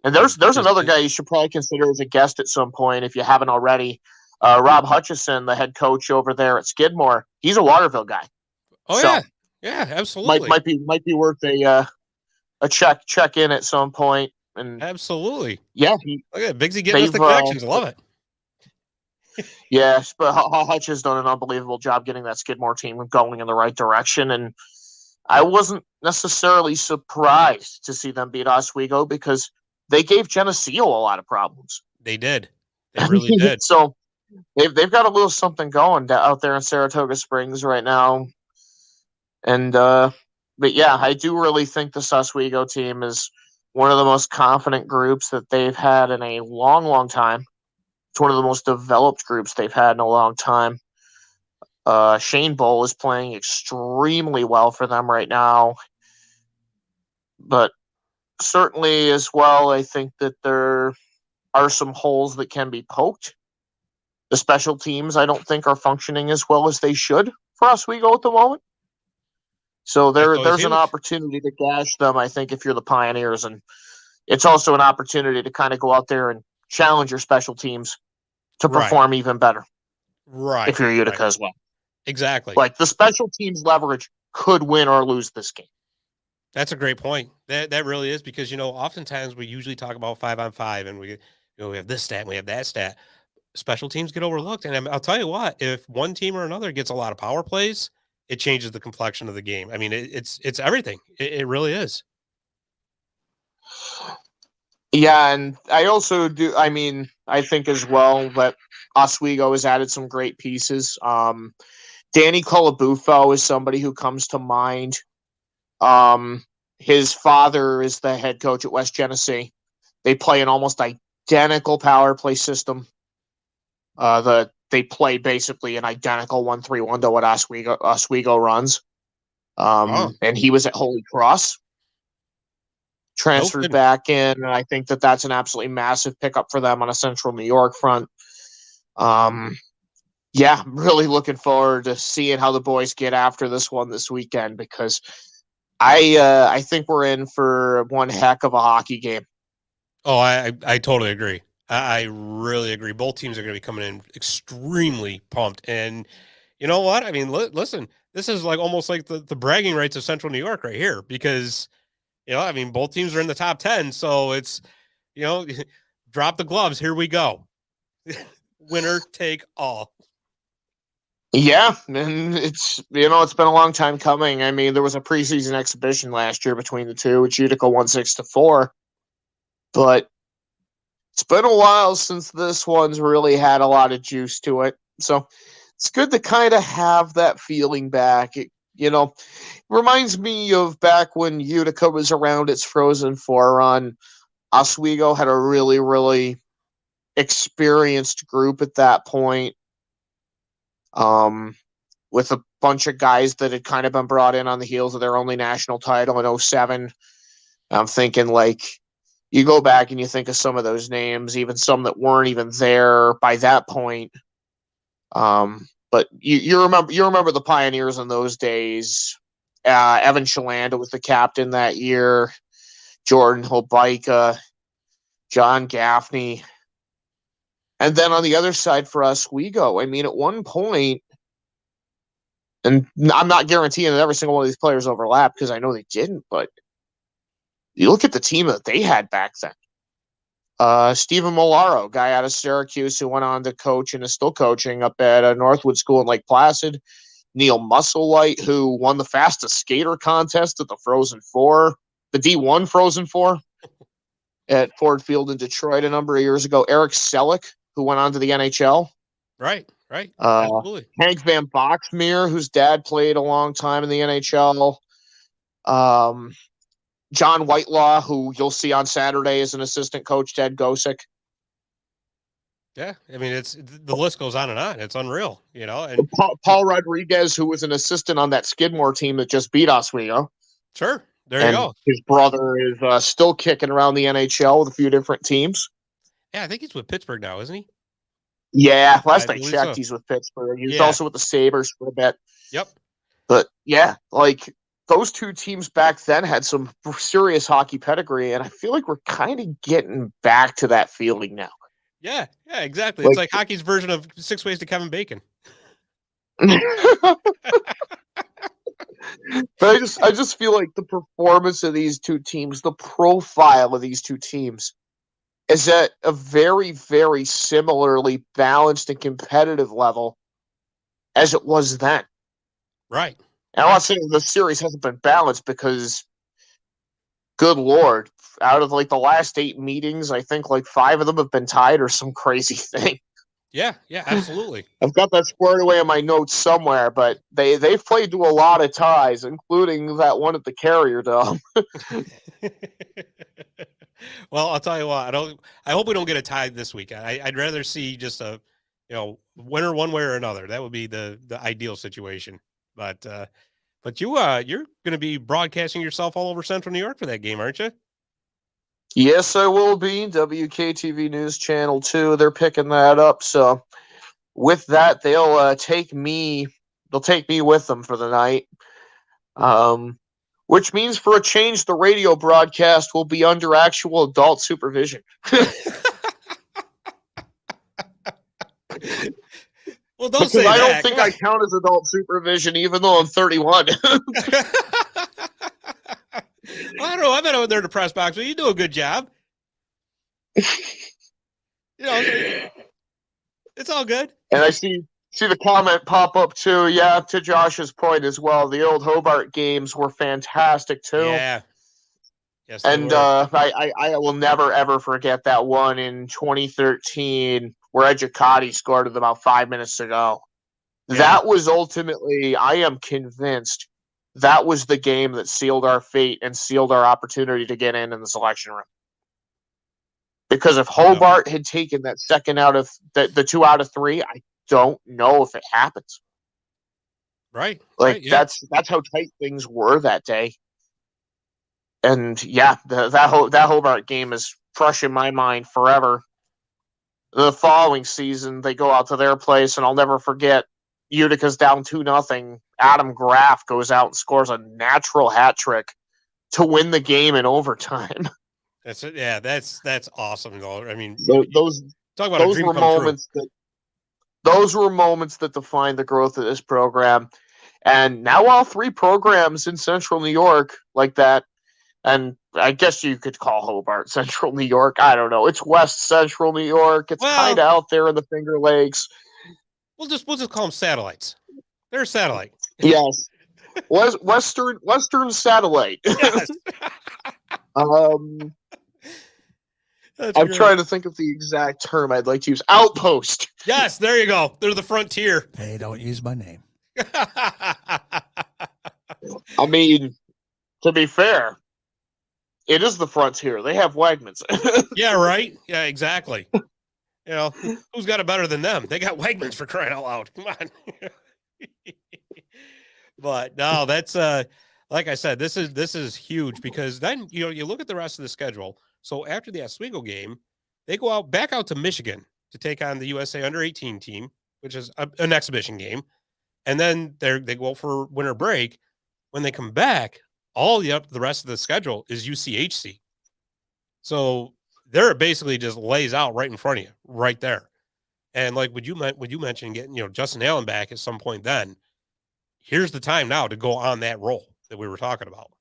And there's another guy you should probably consider as a guest at some point if you haven't already. Rob Hutchison, the head coach over there at Skidmore, he's a Waterville guy. Oh so yeah, absolutely. might be worth a check in at some point. And Absolutely. yeah, Look at Bigsy getting us the connections. I love it. Yes, but Hutch has done an unbelievable job getting that Skidmore team going in the right direction. And I wasn't necessarily surprised to see them beat Oswego because they gave Geneseo a lot of problems. They did. They really did. So they've got a little something going out there in Saratoga Springs right now. And but yeah, I do really think the Oswego team is one of the most confident groups that they've had in a long time. It's one of the most developed groups they've had in a long time. Shane Bull is playing extremely well for them right now. But certainly as well, I think that there are some holes that can be poked. The special teams, I don't think, are functioning as well as they should for Oswego at the moment. So there's an opportunity to gash them, I think, if you're the Pioneers. And it's also an opportunity to kind of go out there and challenge your special teams to perform even better. Right. If you're Utica as well. Exactly. Like the special teams leverage could win or lose this game. That's a great point. That really is because, oftentimes we usually talk about 5-on-5 and we have this stat and we have that stat. Special teams get overlooked. And I'll tell you what, if one team or another gets a lot of power plays, it changes the complexion of the game. I mean, it's everything. It really is. Yeah, and I also do. I mean, I think as well that Oswego has added some great pieces. Danny Colabufo is somebody who comes to mind. His father is the head coach at West Genesee. They play an almost identical power play system. They play basically an identical 1-3-1 to what Oswego runs. And he was at Holy Cross. Transferred back in, and I think that that's an absolutely massive pickup for them on a Central New York front. Yeah, I'm really looking forward to seeing how the boys get after this one this weekend because I think we're in for one heck of a hockey game. Oh, I totally agree. I really agree. Both teams are going to be coming in extremely pumped. And you know what? I mean, listen, this is like almost like the bragging rights of Central New York right here because, I mean, both teams are in the top 10. So it's, drop the gloves. Here we go. Winner take all. Yeah, and it's it's been a long time coming. I mean, there was a preseason exhibition last year between the two, which Utica won 6-4. But it's been a while since this one's really had a lot of juice to it. So it's good to kind of have that feeling back. It reminds me of back when Utica was around its Frozen Four run. Oswego had a really, really experienced group at that point. With a bunch of guys that had kind of been brought in on the heels of their only national title in 2007. I'm thinking you go back and you think of some of those names, even some that weren't even there by that point. But you remember the Pioneers in those days. Evan Shalanda was the captain that year. Jordan Holbika, John Gaffney. And then on the other side for Oswego, I mean, at one point, and I'm not guaranteeing that every single one of these players overlap because I know they didn't, but you look at the team that they had back then. Stephen Molaro, guy out of Syracuse who went on to coach and is still coaching up at Northwood School in Lake Placid. Neil Musselwhite, who won the fastest skater contest at the Frozen Four, the D1 Frozen Four at Ford Field in Detroit a number of years ago. Eric Selleck, who went on to the NHL. Right. Absolutely. Hank Van Boxmeer, whose dad played a long time in the NHL. John Whitelaw, who you'll see on Saturday as an assistant coach, Ted Gosick. Yeah, I mean, the list goes on and on. It's unreal, And Paul Rodriguez, who was an assistant on that Skidmore team that just beat Oswego. Sure, there you go. His brother is still kicking around the NHL with a few different teams. Yeah, I think he's with Pittsburgh now, isn't he? Yeah, last I checked, so. He's with Pittsburgh. He was also with the Sabres for a bit. Yep. But yeah, like those two teams back then had some serious hockey pedigree, and I feel like we're kind of getting back to that feeling now. Yeah, exactly. It's like hockey's version of 6 Ways to Kevin Bacon. But I just feel like the performance of these two teams, the profile of these two teams, is at a very, very similarly balanced and competitive level as it was then. Right. And I'm not saying the series hasn't been balanced because, good Lord, out of like the last 8 meetings, I think like 5 of them have been tied or some crazy thing. Yeah, absolutely. I've got that squared away in my notes somewhere, but they've played to a lot of ties, including that one at the Carrier Dome. Well, I'll tell you what. I hope we don't get a tie this week. I'd rather see just a, winner one way or another. That would be the ideal situation. But you're going to be broadcasting yourself all over Central New York for that game, aren't you? Yes, I will be. WKTV News Channel 2. They're picking that up. So with that, they'll take me with them for the night. Which means for a change, the radio broadcast will be under actual adult supervision. Well, don't say I that. don't think I count as adult supervision, even though I'm 31. I don't know. I've been over there in the press box, but you do a good job. It's all good. And I see the comment pop up too. Yeah, to Josh's point as well. The old Hobart games were fantastic too. Yeah. Yes, and I will never ever forget that one in 2013 where Edgicati scored with about 5 minutes to go. Yeah. That was ultimately, I am convinced, that was the game that sealed our fate and sealed our opportunity to get in the selection room. Because if Hobart had taken that second out of the 2 out of 3, I don't know if it happens. Right. Like right, yeah. that's how tight things were that day. And yeah, that Hobart game is fresh in my mind forever. The following season, they go out to their place, and I'll never forget. Utica's down 2-0. Adam Graff goes out and scores a natural hat trick to win the game in overtime. That's it. Yeah, that's awesome, though. I mean, those were moments that defined the growth of this program. And now all 3 programs in Central New York like that. And I guess you could call Hobart Central New York. I don't know. It's West Central New York. It's kind of out there in the Finger Lakes. We'll just call them satellites. They're a satellite. Yes. Western satellite. Yes. I'm trying to think of the exact term I'd like to use. Outpost. Yes, there you go. They're the frontier. Hey, don't use my name. I mean, to be fair, it is the frontier. They have Wegmans. Yeah, right. Yeah, exactly. Who's got it better than them? They got Wegmans, for crying out loud. Come on. But no, that's like I said, this is huge because then you look at the rest of the schedule. So after the Oswego game, they go back out to Michigan to take on the USA under-18 team, which is an exhibition game, and then they go for winter break. When they come back, all the rest of the schedule is UCHC. So there basically just lays out right in front of you, right there. And like would you mention getting Justin Allen back at some point? Then here's the time now to go on that roll that we were talking about.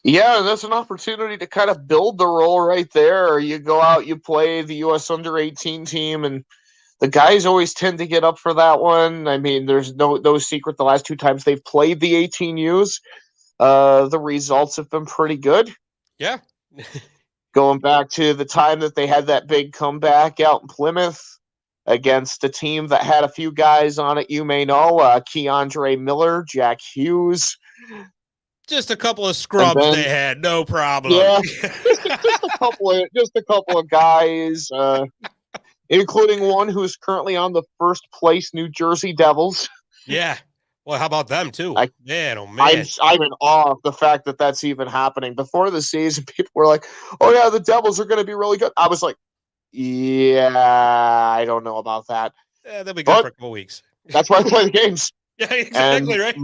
Yeah, that's an opportunity to kind of build the role right there. You go out, you play the U.S. under-18 team, and the guys always tend to get up for that one. I mean, there's no secret. The last two times they've played the 18Us, the results have been pretty good. Yeah. Going back to the time that they had that big comeback out in Plymouth against a team that had a few guys on it you may know, Keandre Miller, Jack Hughes. Just a couple of scrubs then, they had, no problem. Yeah, just a couple of guys, including one who's currently on the first place New Jersey Devils. Yeah. Well, how about them too? Man, oh I'm man. in awe of the fact that that's even happening. Before the season, people were like, "Oh yeah, the Devils are going to be really good." I was like, "Yeah, I don't know about that." Yeah, they'll be good for a couple weeks. That's why I play the games. Yeah, exactly, and right.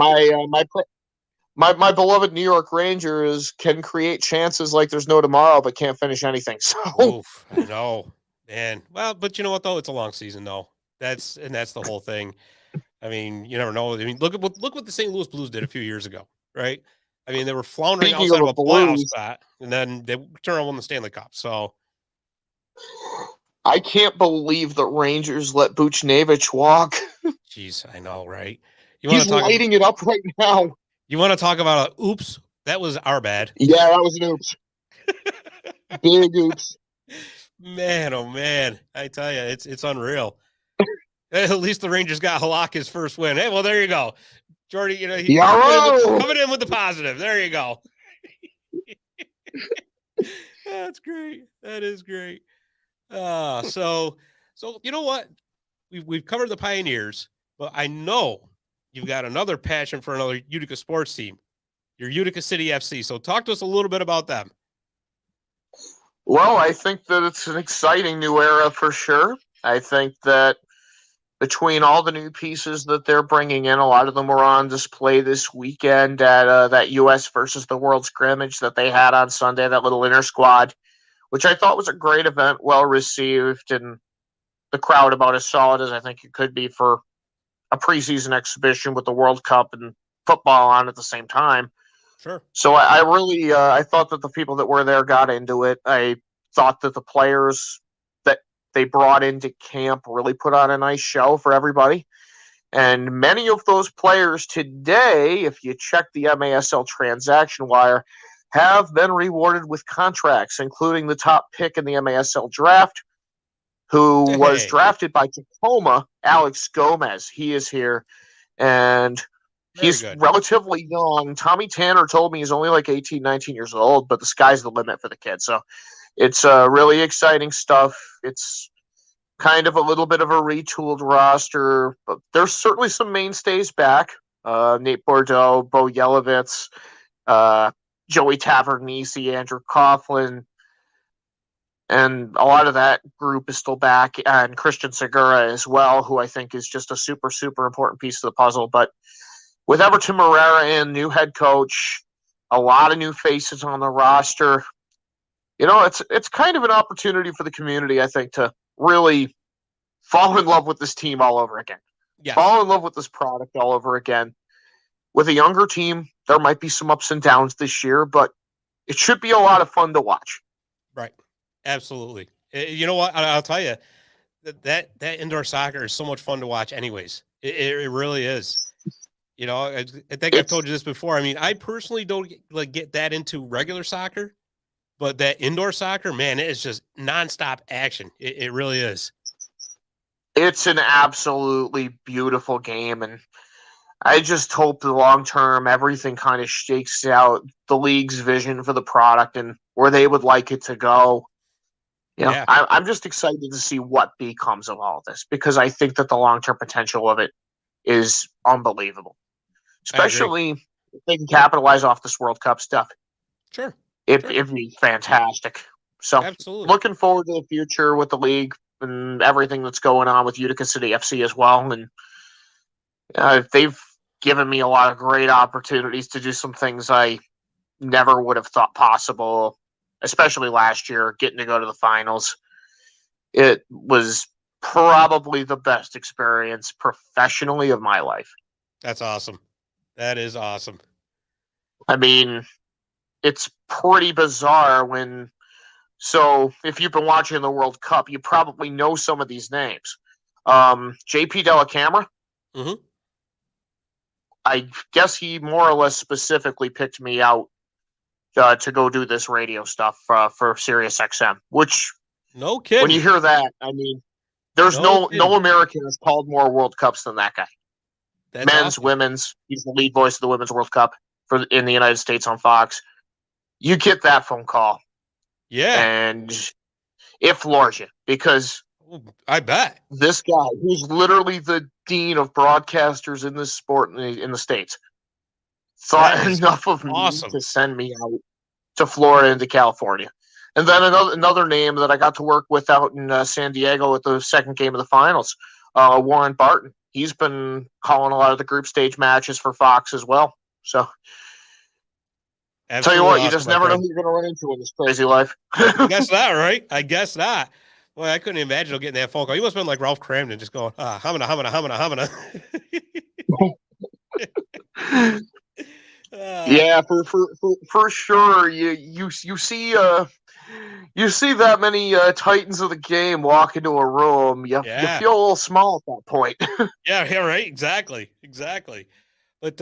My beloved New York Rangers can create chances like there's no tomorrow, but can't finish anything. So Oof, I know, man. Well, but you know what though? It's a long season though. That's the whole thing. I mean, you never know. I mean, look what the St. Louis Blues did a few years ago, right? I mean, they were floundering Speaking outside of of a the playoff Blues, spot, and then they turned and won the Stanley Cup. So I can't believe the Rangers let Buchnevich walk. jeez, I know, right? He's lighting it up right now. You want to talk about a oops? That was our bad. Yeah, that was an oops. Big oops. Man, oh man, I tell you, it's unreal. At least the Rangers got Halak his first win. Hey, well, there you go, Jordy. You know, coming in with the positive. There you go. That's great. That is great. So you know what? We've covered the Pioneers, but I know you've got another passion for another Utica sports team, your Utica City FC. So talk to us a little bit about them. Well, I think that it's an exciting new era for sure. I think that between all the new pieces that they're bringing in, a lot of them were on display this weekend at that U.S. versus the World scrimmage that they had on Sunday, that little inter squad, which I thought was a great event, well received, and the crowd about as solid as I think it could be for a preseason exhibition with the World Cup and football on at the same time. Sure. So I really I thought that the people that were there got into it. I thought that the players that they brought into camp really put on a nice show for everybody. And many of those players today, if you check the MASL transaction wire, have been rewarded with contracts, including the top pick in the MASL draft, who was drafted by Tacoma, Alex Gomez. He is here. And he's relatively young. Tommy Tanner told me he's only like 18, 19 years old, but the sky's the limit for the kid. So it's really exciting stuff. It's kind of a little bit of a retooled roster, but there's certainly some mainstays back. Nate Bordeaux, Bo Yelovitz, Joey Tavernisi, Andrew Coughlin, and a lot of that group is still back, and Christian Segura as well, who I think is just a super, super important piece of the puzzle. But with Everton Morera in, new head coach, a lot of new faces on the roster, you know, it's kind of an opportunity for the community, I think, to really fall in love with this team all over again. Yes. Fall in love with this product all over again. With a younger team, there might be some ups and downs this year, but it should be a lot of fun to watch. Right. Absolutely. You know what? I'll tell you, that indoor soccer is so much fun to watch anyways. It really is. You know, I think I've told you this before. I mean, I personally don't get that into regular soccer, but that indoor soccer, man, it is just nonstop action. It really is. It's an absolutely beautiful game, and I just hope the long term everything kind of shakes out the league's vision for the product and where they would like it to go. You know, yeah. I'm just excited to see what becomes of all this, because I think that the long term potential of it is unbelievable. Especially if they can capitalize off this World Cup stuff. Sure. It'd be fantastic. So absolutely looking forward to the future with the league and everything that's going on with Utica City FC as well. And they've given me a lot of great opportunities to do some things I never would have thought possible, especially last year, getting to go to the finals. It was probably the best experience professionally of my life. That's awesome. That is awesome. I mean, it's pretty bizarre when. So if you've been watching the World Cup, you probably know some of these names. JP Dellacamera. Mhm. I guess he more or less specifically picked me out to go do this radio stuff for Sirius XM. Which, No when you kidding. hear that, I mean, there's No no kidding. American has called more World Cups than that guy. That's Men's, awesome. women's. He's the lead voice of the Women's World Cup in the United States on Fox. You get that phone call, Yeah. and it floors you because I bet. this guy, who's literally the dean of broadcasters in this sport in the States, thought That is enough of awesome. me to send me out to Florida and to California. And then another name that I got to work with out in San Diego at the second game of the finals, Warren Barton. He's been calling a lot of the group stage matches for Fox as well. So, Absolutely tell you what, you awesome, just my never know friend. who you're going to run into in this crazy life. I guess not, right? I guess not. Well, I couldn't imagine getting that phone call. You must have been like Ralph Cramden, just going, humana, humana, humana, humana. Yeah, for sure. You see that many titans of the game walk into a room. You feel a little small at that point. Yeah, right. Exactly. But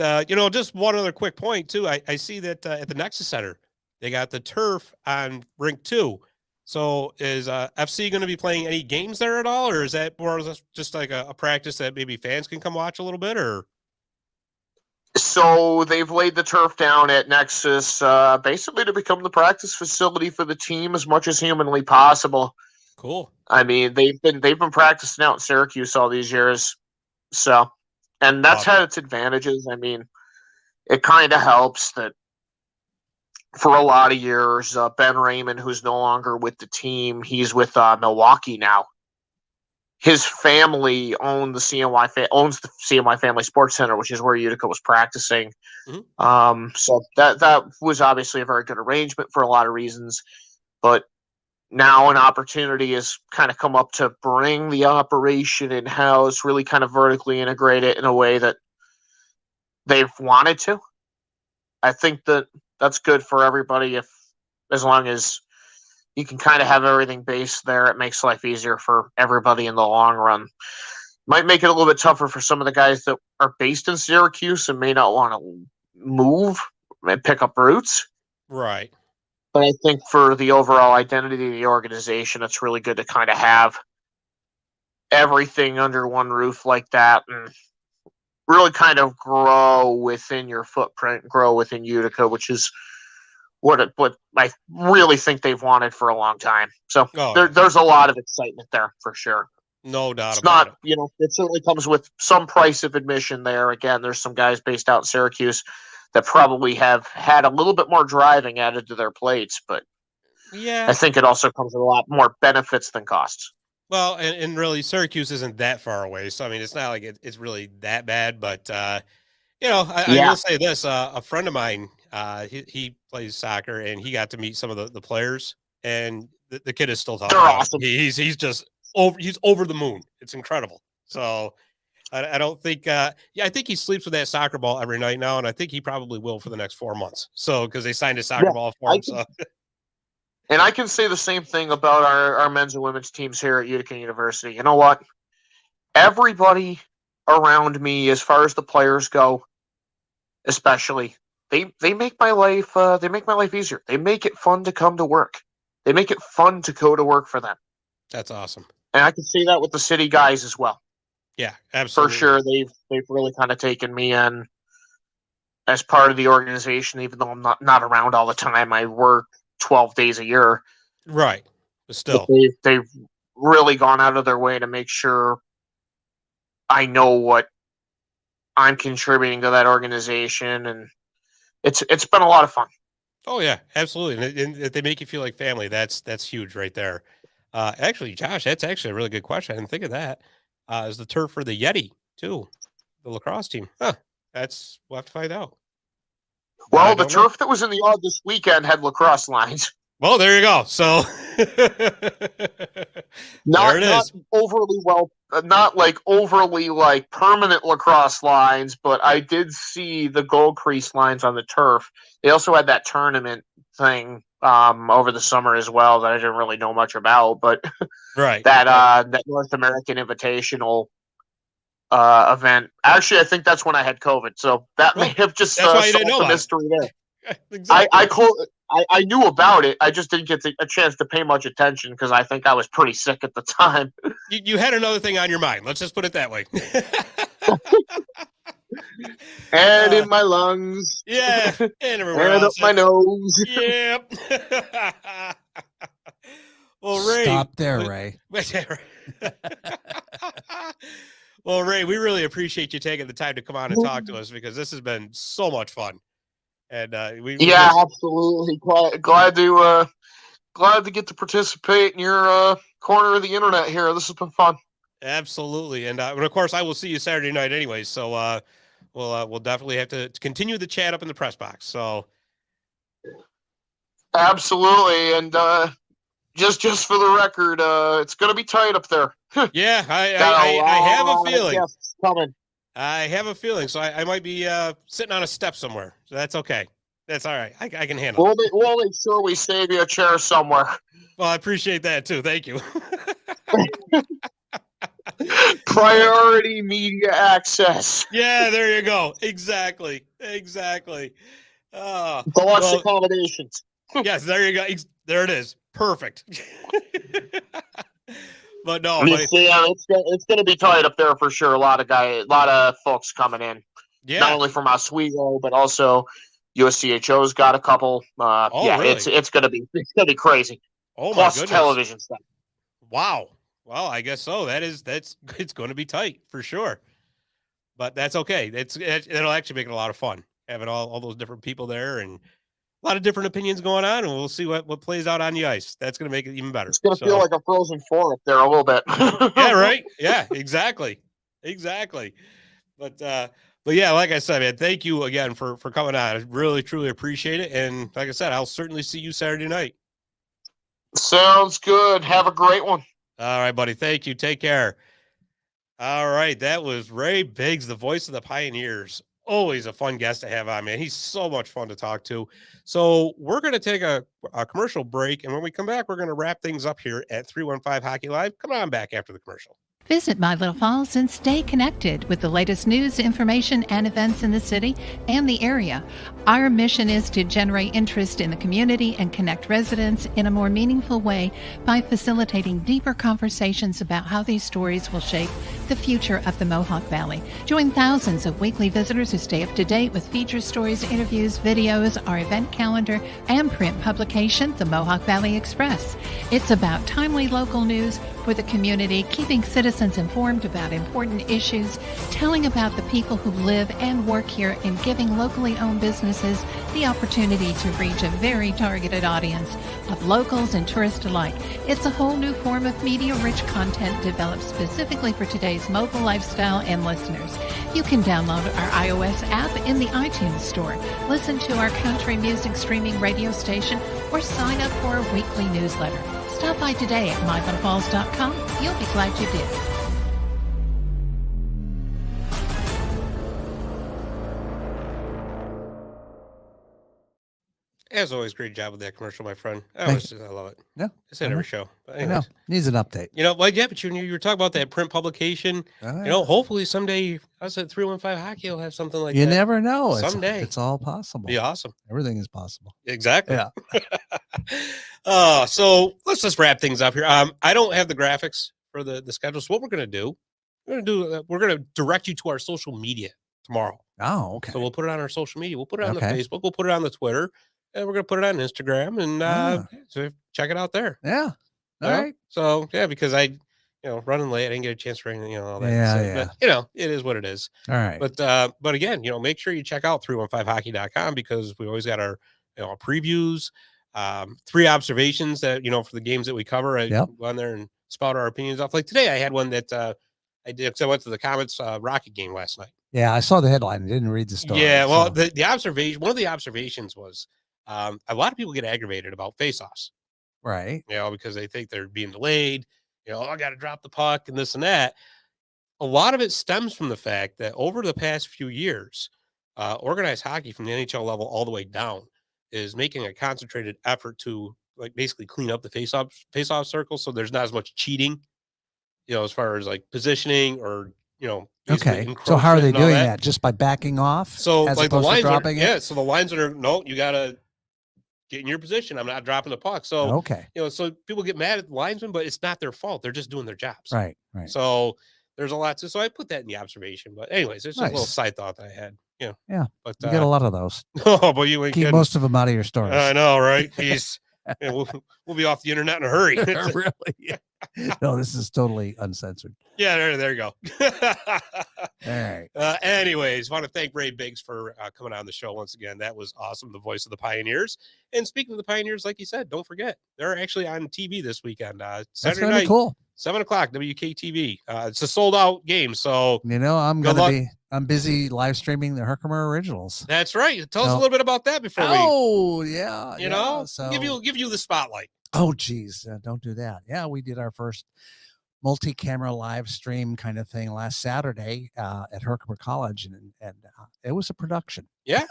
just one other quick point too. I see that at the Nexus Center, they got the turf on rink 2. So is FC going to be playing any games there at all, or is that more or less just like a practice that maybe fans can come watch a little bit? Or so they've laid the turf down at Nexus, basically to become the practice facility for the team as much as humanly possible. Cool. I mean, they've been practicing out in Syracuse all these years, so, and that's had its advantages. I mean, it kind of helps that for a lot of years, Ben Raymond, who's no longer with the team, he's with Milwaukee now. His family owns the CMY Family Sports Center, which is where Utica was practicing. Mm-hmm. So that was obviously a very good arrangement for a lot of reasons. But now an opportunity has kind of come up to bring the operation in-house, really kind of vertically integrate it in a way that they've wanted to. I think that's good for everybody as long as you can kind of have everything based there. It makes life easier for everybody in the long run. Might make it a little bit tougher for some of the guys that are based in Syracuse and may not want to move and pick up roots. Right. But I think for the overall identity of the organization, it's really good to kind of have everything under one roof like that and really kind of grow within your footprint, grow within Utica, which is what I really think they've wanted for a long time. So there's a lot of excitement there for sure. No doubt it's about not, it. It certainly comes with some price of admission there. Again, there's some guys based out in Syracuse that probably have had a little bit more driving added to their plates, but yeah, I think it also comes with a lot more benefits than costs. Well, and really Syracuse isn't that far away. So, I mean, it's not like it's really that bad, but, I will say this, a friend of mine, he plays soccer and he got to meet some of the players, and the kid is still talking about awesome. He's just he's over the moon. It's incredible. So I don't think, I think he sleeps with that soccer ball every night now. And I think he probably will for the next 4 months. So, cause they signed a soccer ball for him. And I can say the same thing about our men's and women's teams here at Utica University. You know what? Everybody around me, as far as the players go, especially, they make my life easier. They make it fun to come to work. They make it fun to go to work for them. That's awesome. And I can see that with the city guys as well. Yeah, absolutely. For sure, they've really kind of taken me in as part of the organization, even though I'm not around all the time. I work 12 days a year. Right. But still. But they've really gone out of their way to make sure I know what I'm contributing to that organization, and it's been a lot of fun. Oh yeah, absolutely. And they make you feel like family. That's huge right there. Actually, Josh, that's actually a really good question. I didn't think of that. Is the turf for the Yeti too, the lacrosse team? Huh. We'll have to find out. Well, the turf that was in the yard this weekend had lacrosse lines. Well, there you go. So not overly well not like overly like permanent lacrosse lines, but I did see the gold crease lines on the turf. They also had that tournament thing over the summer as well that I didn't really know much about, but Right. that North American Invitational event. Actually, I think that's when I had COVID, so that may have just that's why you solved didn't know the about mystery there. Exactly. I knew about it. I just didn't get a chance to pay much attention because I think I was pretty sick at the time. You had another thing on your mind. Let's just put it that way. And in my lungs. Yeah, and everywhere And up else. my nose. Yep. Well, Ray. Stop there, Ray. Well, Ray, we really appreciate you taking the time to come on and talk to us because this has been so much fun. And absolutely. Glad to get to participate in your corner of the internet here. This has been fun. Absolutely. And of course, I will see you Saturday night anyway. So we'll definitely have to continue the chat up in the press box. So absolutely. And just for the record, it's going to be tight up there. Yeah, I have a feeling. Coming. I have a feeling. So I might be sitting on a step somewhere. So that's okay. That's all right. I can handle it. We'll make sure we save you a chair somewhere. Well, I appreciate that too. Thank you. Priority media access. Yeah, there you go. Exactly. Deluxe accommodations. Yes, there you go. There it is. Perfect. But no, it's going to be tight up there for sure. A lot of folks coming in. Yeah. Not only from Oswego, but also USCHO's got a couple. Really? It's going to be crazy. Oh, plus my goodness. Television stuff. Wow. Well, I guess so. It's going to be tight for sure. But that's okay. It'll actually make it a lot of fun having all those different people there and a lot of different opinions going on, and we'll see what plays out on the ice. That's going to make it even better. It's going to feel like a Frozen 4 up there a little bit. Yeah, right. Yeah, exactly. But yeah, like I said, man, thank you again for coming on. I really, truly appreciate it. And like I said, I'll certainly see you Saturday night. Sounds good. Have a great one. All right, buddy. Thank you. Take care. All right. That was Ray Biggs, the voice of the Pioneers. Always a fun guest to have on, man. He's so much fun to talk to. So we're going to take a commercial break. And when we come back, we're going to wrap things up here at 315 Hockey Live. Come on back after the commercial. Visit My Little Falls and stay connected with the latest news, information, and events in the city and the area. Our mission is to generate interest in the community and connect residents in a more meaningful way by facilitating deeper conversations about how these stories will shape the future of the Mohawk Valley. Join thousands of weekly visitors who stay up to date with feature stories, interviews, videos, our event calendar, and print publication, the Mohawk Valley Express. It's about timely local news for the community, keeping citizens informed about important issues, telling about the people who live and work here, and giving locally owned businesses the opportunity to reach a very targeted audience of locals and tourists alike. It's a whole new form of media-rich content developed specifically for today's mobile lifestyle and listeners. You can download our iOS app in the iTunes store, listen to our country music streaming radio station, or sign up for a weekly newsletter. Stop by today at mylittlefalls.com. You'll be glad you did. As always, great job with that commercial, my friend. I love it. No, I say it every show. But I know. Needs an update. But you were talking about that print publication. Hopefully someday us at 315 Hockey will have something like that. You never know. Someday. It's all possible. Be awesome. Everything is possible. Exactly. Yeah. So let's just wrap things up here. I don't have the graphics for the schedule. So what we're going to do, we're going to direct you to our social media tomorrow. Oh, okay. So we'll put it on our social media. We'll put it on the Facebook. We'll put it on the Twitter. And we're going to put it on Instagram and so check it out there. Yeah. All right. So, because running late, I didn't get a chance for anything, all that. Yeah. But, it is what it is. All right. But again, make sure you check out 315hockey.com because we always got our, previews, 3 observations that, for the games that we cover. I go on there and spout our opinions off. Like today, I had one that I did because I went to the Comets Rocket game last night. Yeah, I saw the headline. I didn't read the story. Yeah, well, the observation, one of the observations was, a lot of people get aggravated about faceoffs, right? Because they think they're being delayed. I got to drop the puck and this and that. a lot of it stems from the fact that over the past few years, organized hockey from the NHL level all the way down is making a concentrated effort to like basically clean up the face-off circle, so there's not as much cheating, as far as like positioning or basically Okay. So how are encroachment they and all doing that? Just by backing off So as like the opposed to lines are dropping it? so the lines are no, you gotta get in your position. I'm not dropping the puck. So Okay. so people get mad at the linesmen, but it's not their fault. They're just doing their jobs. Right. Right. So there's a lot to. So I put that in the observation. But anyways, it's just a little Nice. side thought that I had. Yeah. But You get a lot of those. oh, but you ain't Keep kidding. most of them out of your stories. I know, right? Jeez. We'll be off the internet in a hurry. Really? No, this is totally uncensored. Yeah, there you go. All right. Anyways, want to thank Ray Biggs for coming on the show once again. That was awesome. The voice of the Pioneers. And speaking of the Pioneers, like you said, don't forget they're actually on TV this weekend. Saturday night, cool. 7:00 WKTV. It's a sold out game, so I'm busy live streaming the Herkimer Originals. that's right. Tell us a little bit about that before Yeah. so give you the spotlight. Oh, geez. Don't do that. Yeah, we did our first multi-camera live stream kind of thing last Saturday at Herkimer College, and it was a production. Yeah,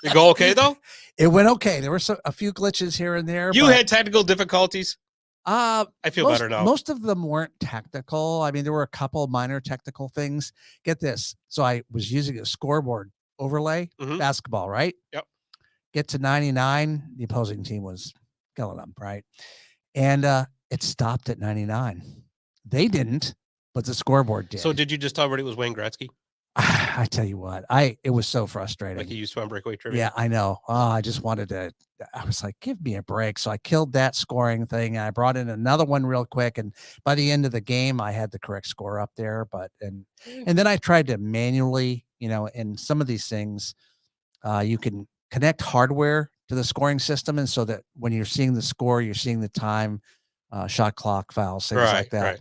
you go okay though. It went okay. There were a few glitches here and there. You had technical difficulties. I feel better now. Most of them weren't technical. I mean, there were a couple minor technical things. Get this. So I was using a scoreboard overlay, basketball, right? Yep. Get to 99. The opposing team was killing them, right? And it stopped at 99. They didn't, but the scoreboard did. So did you just tell everybody it was Wayne Gretzky? I tell you what, it was so frustrating. Like he used to on Breakaway Trivia? Yeah, I know. I just wanted to, I was like, give me a break. So I killed that scoring thing. And I brought in another one real quick. And by the end of the game, I had the correct score up there. And then I tried to manually, and some of these things, you can connect hardware to the scoring system. And so that when you're seeing the score, you're seeing the time, shot clock, fouls, things like that. Right.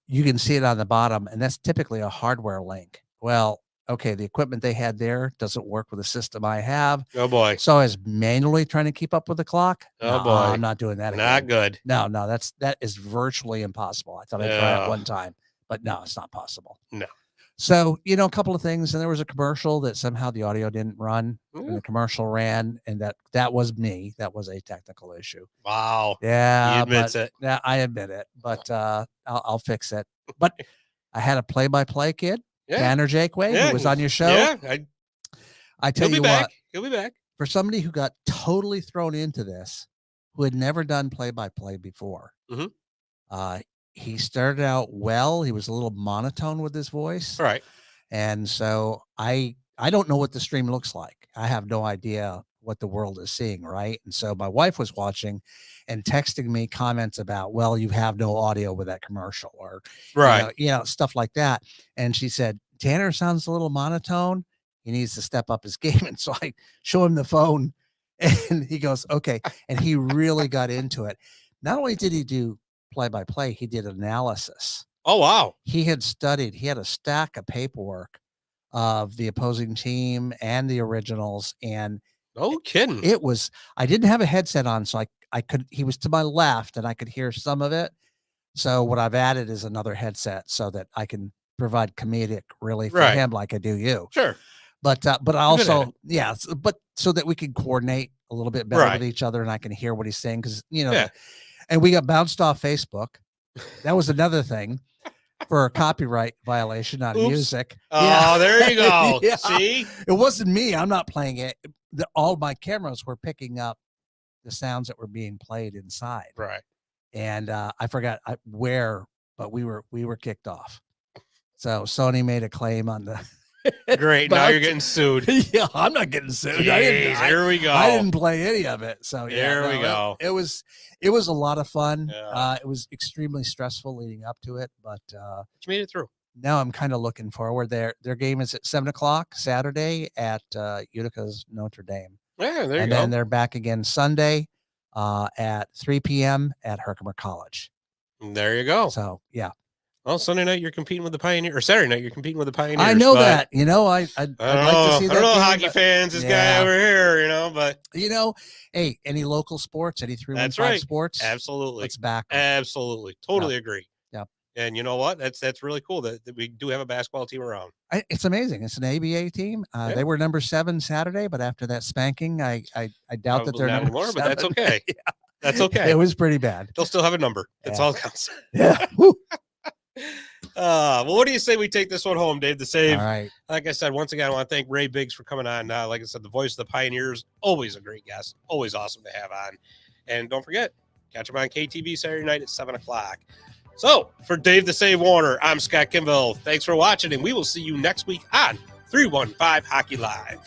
You can see it on the bottom. And that's typically a hardware link. Well, okay, the equipment they had there doesn't work with the system I have. Oh boy. So I was manually trying to keep up with the clock. Oh boy. I'm not doing that again. Not good. No, that is virtually impossible. I thought I'd try it one time, but no, it's not possible. No. So, a couple of things, and there was a commercial that somehow the audio didn't run, and the commercial ran, and that was me. That was a technical issue. Wow. Yeah. He admits it. Yeah, I admit it, but I'll fix it. But I had a play-by-play kid. Yeah. Tanner Jakeway, who was on your show. Yeah, I tell you what, he'll be back. For somebody who got totally thrown into this, who had never done play-by-play before, he started out well. He was a little monotone with his voice. Right. And so I don't know what the stream looks like. I have no idea what the world is seeing, right? And so my wife was watching and texting me comments about, well, you have no audio with that commercial, or stuff like that. And she said, Tanner sounds a little monotone. He needs to step up his game. And so I show him the phone and he goes, okay. And he really got into it. Not only did he do play-by-play, he did analysis. Oh, wow. He had a stack of paperwork of the opposing team and the originals. And no kidding. I didn't have a headset on, so he was to my left and I could hear some of it. So what I've added is another headset so that I can provide comedic relief for him like I do you. Sure. But also, but so that we can coordinate a little bit better with each other and I can hear what he's saying. Cause and we got bounced off Facebook. That was another thing for a copyright violation on music. Oh, there you go. See, it wasn't me. I'm not playing it. All my cameras were picking up the sounds that were being played inside. Right. And I forgot where, but we were kicked off. So Sony made a claim on the. Great. Now you're getting sued. Yeah, I'm not getting sued. Here we go. I didn't play any of it. So there we go. It was a lot of fun. Yeah. It was extremely stressful leading up to it, but you made it through. Now I'm kind of looking forward. Their game is at 7:00 Saturday at Utica's Notre Dame. Yeah, there you go. And then they're back again Sunday at 3 p.m. at Herkimer College. There you go. So yeah. Well, Sunday night you're competing with the Pioneers, or Saturday night you're competing with the Pioneers. I know that. I'd like to see that. I don't know, hockey fans, this guy over here, but hey, any local sports, any 315 sports, absolutely, let's back. Absolutely, totally agree. Yep. And you know what? That's really cool that we do have a basketball team around. It's amazing. It's an ABA team. Yeah. They were number 7 Saturday, but after that spanking, I doubt that Probably they're not number anymore, 7. but that's okay. Yeah. That's okay. It was pretty bad. They'll still have a number. That's Yeah. all that counts. Yeah. Woo. Well, what do you say we take this one home, Dave? The save. All right. Like I said, once again, I want to thank Ray Biggs for coming on. Like I said, the voice of the Pioneers, always a great guest, always awesome to have on. And don't forget, catch him on KTV Saturday night at 7 o'clock. So for Dave the Save Warner, I'm Scott Kimball. Thanks for watching, and we will see you next week on 315 Hockey Live.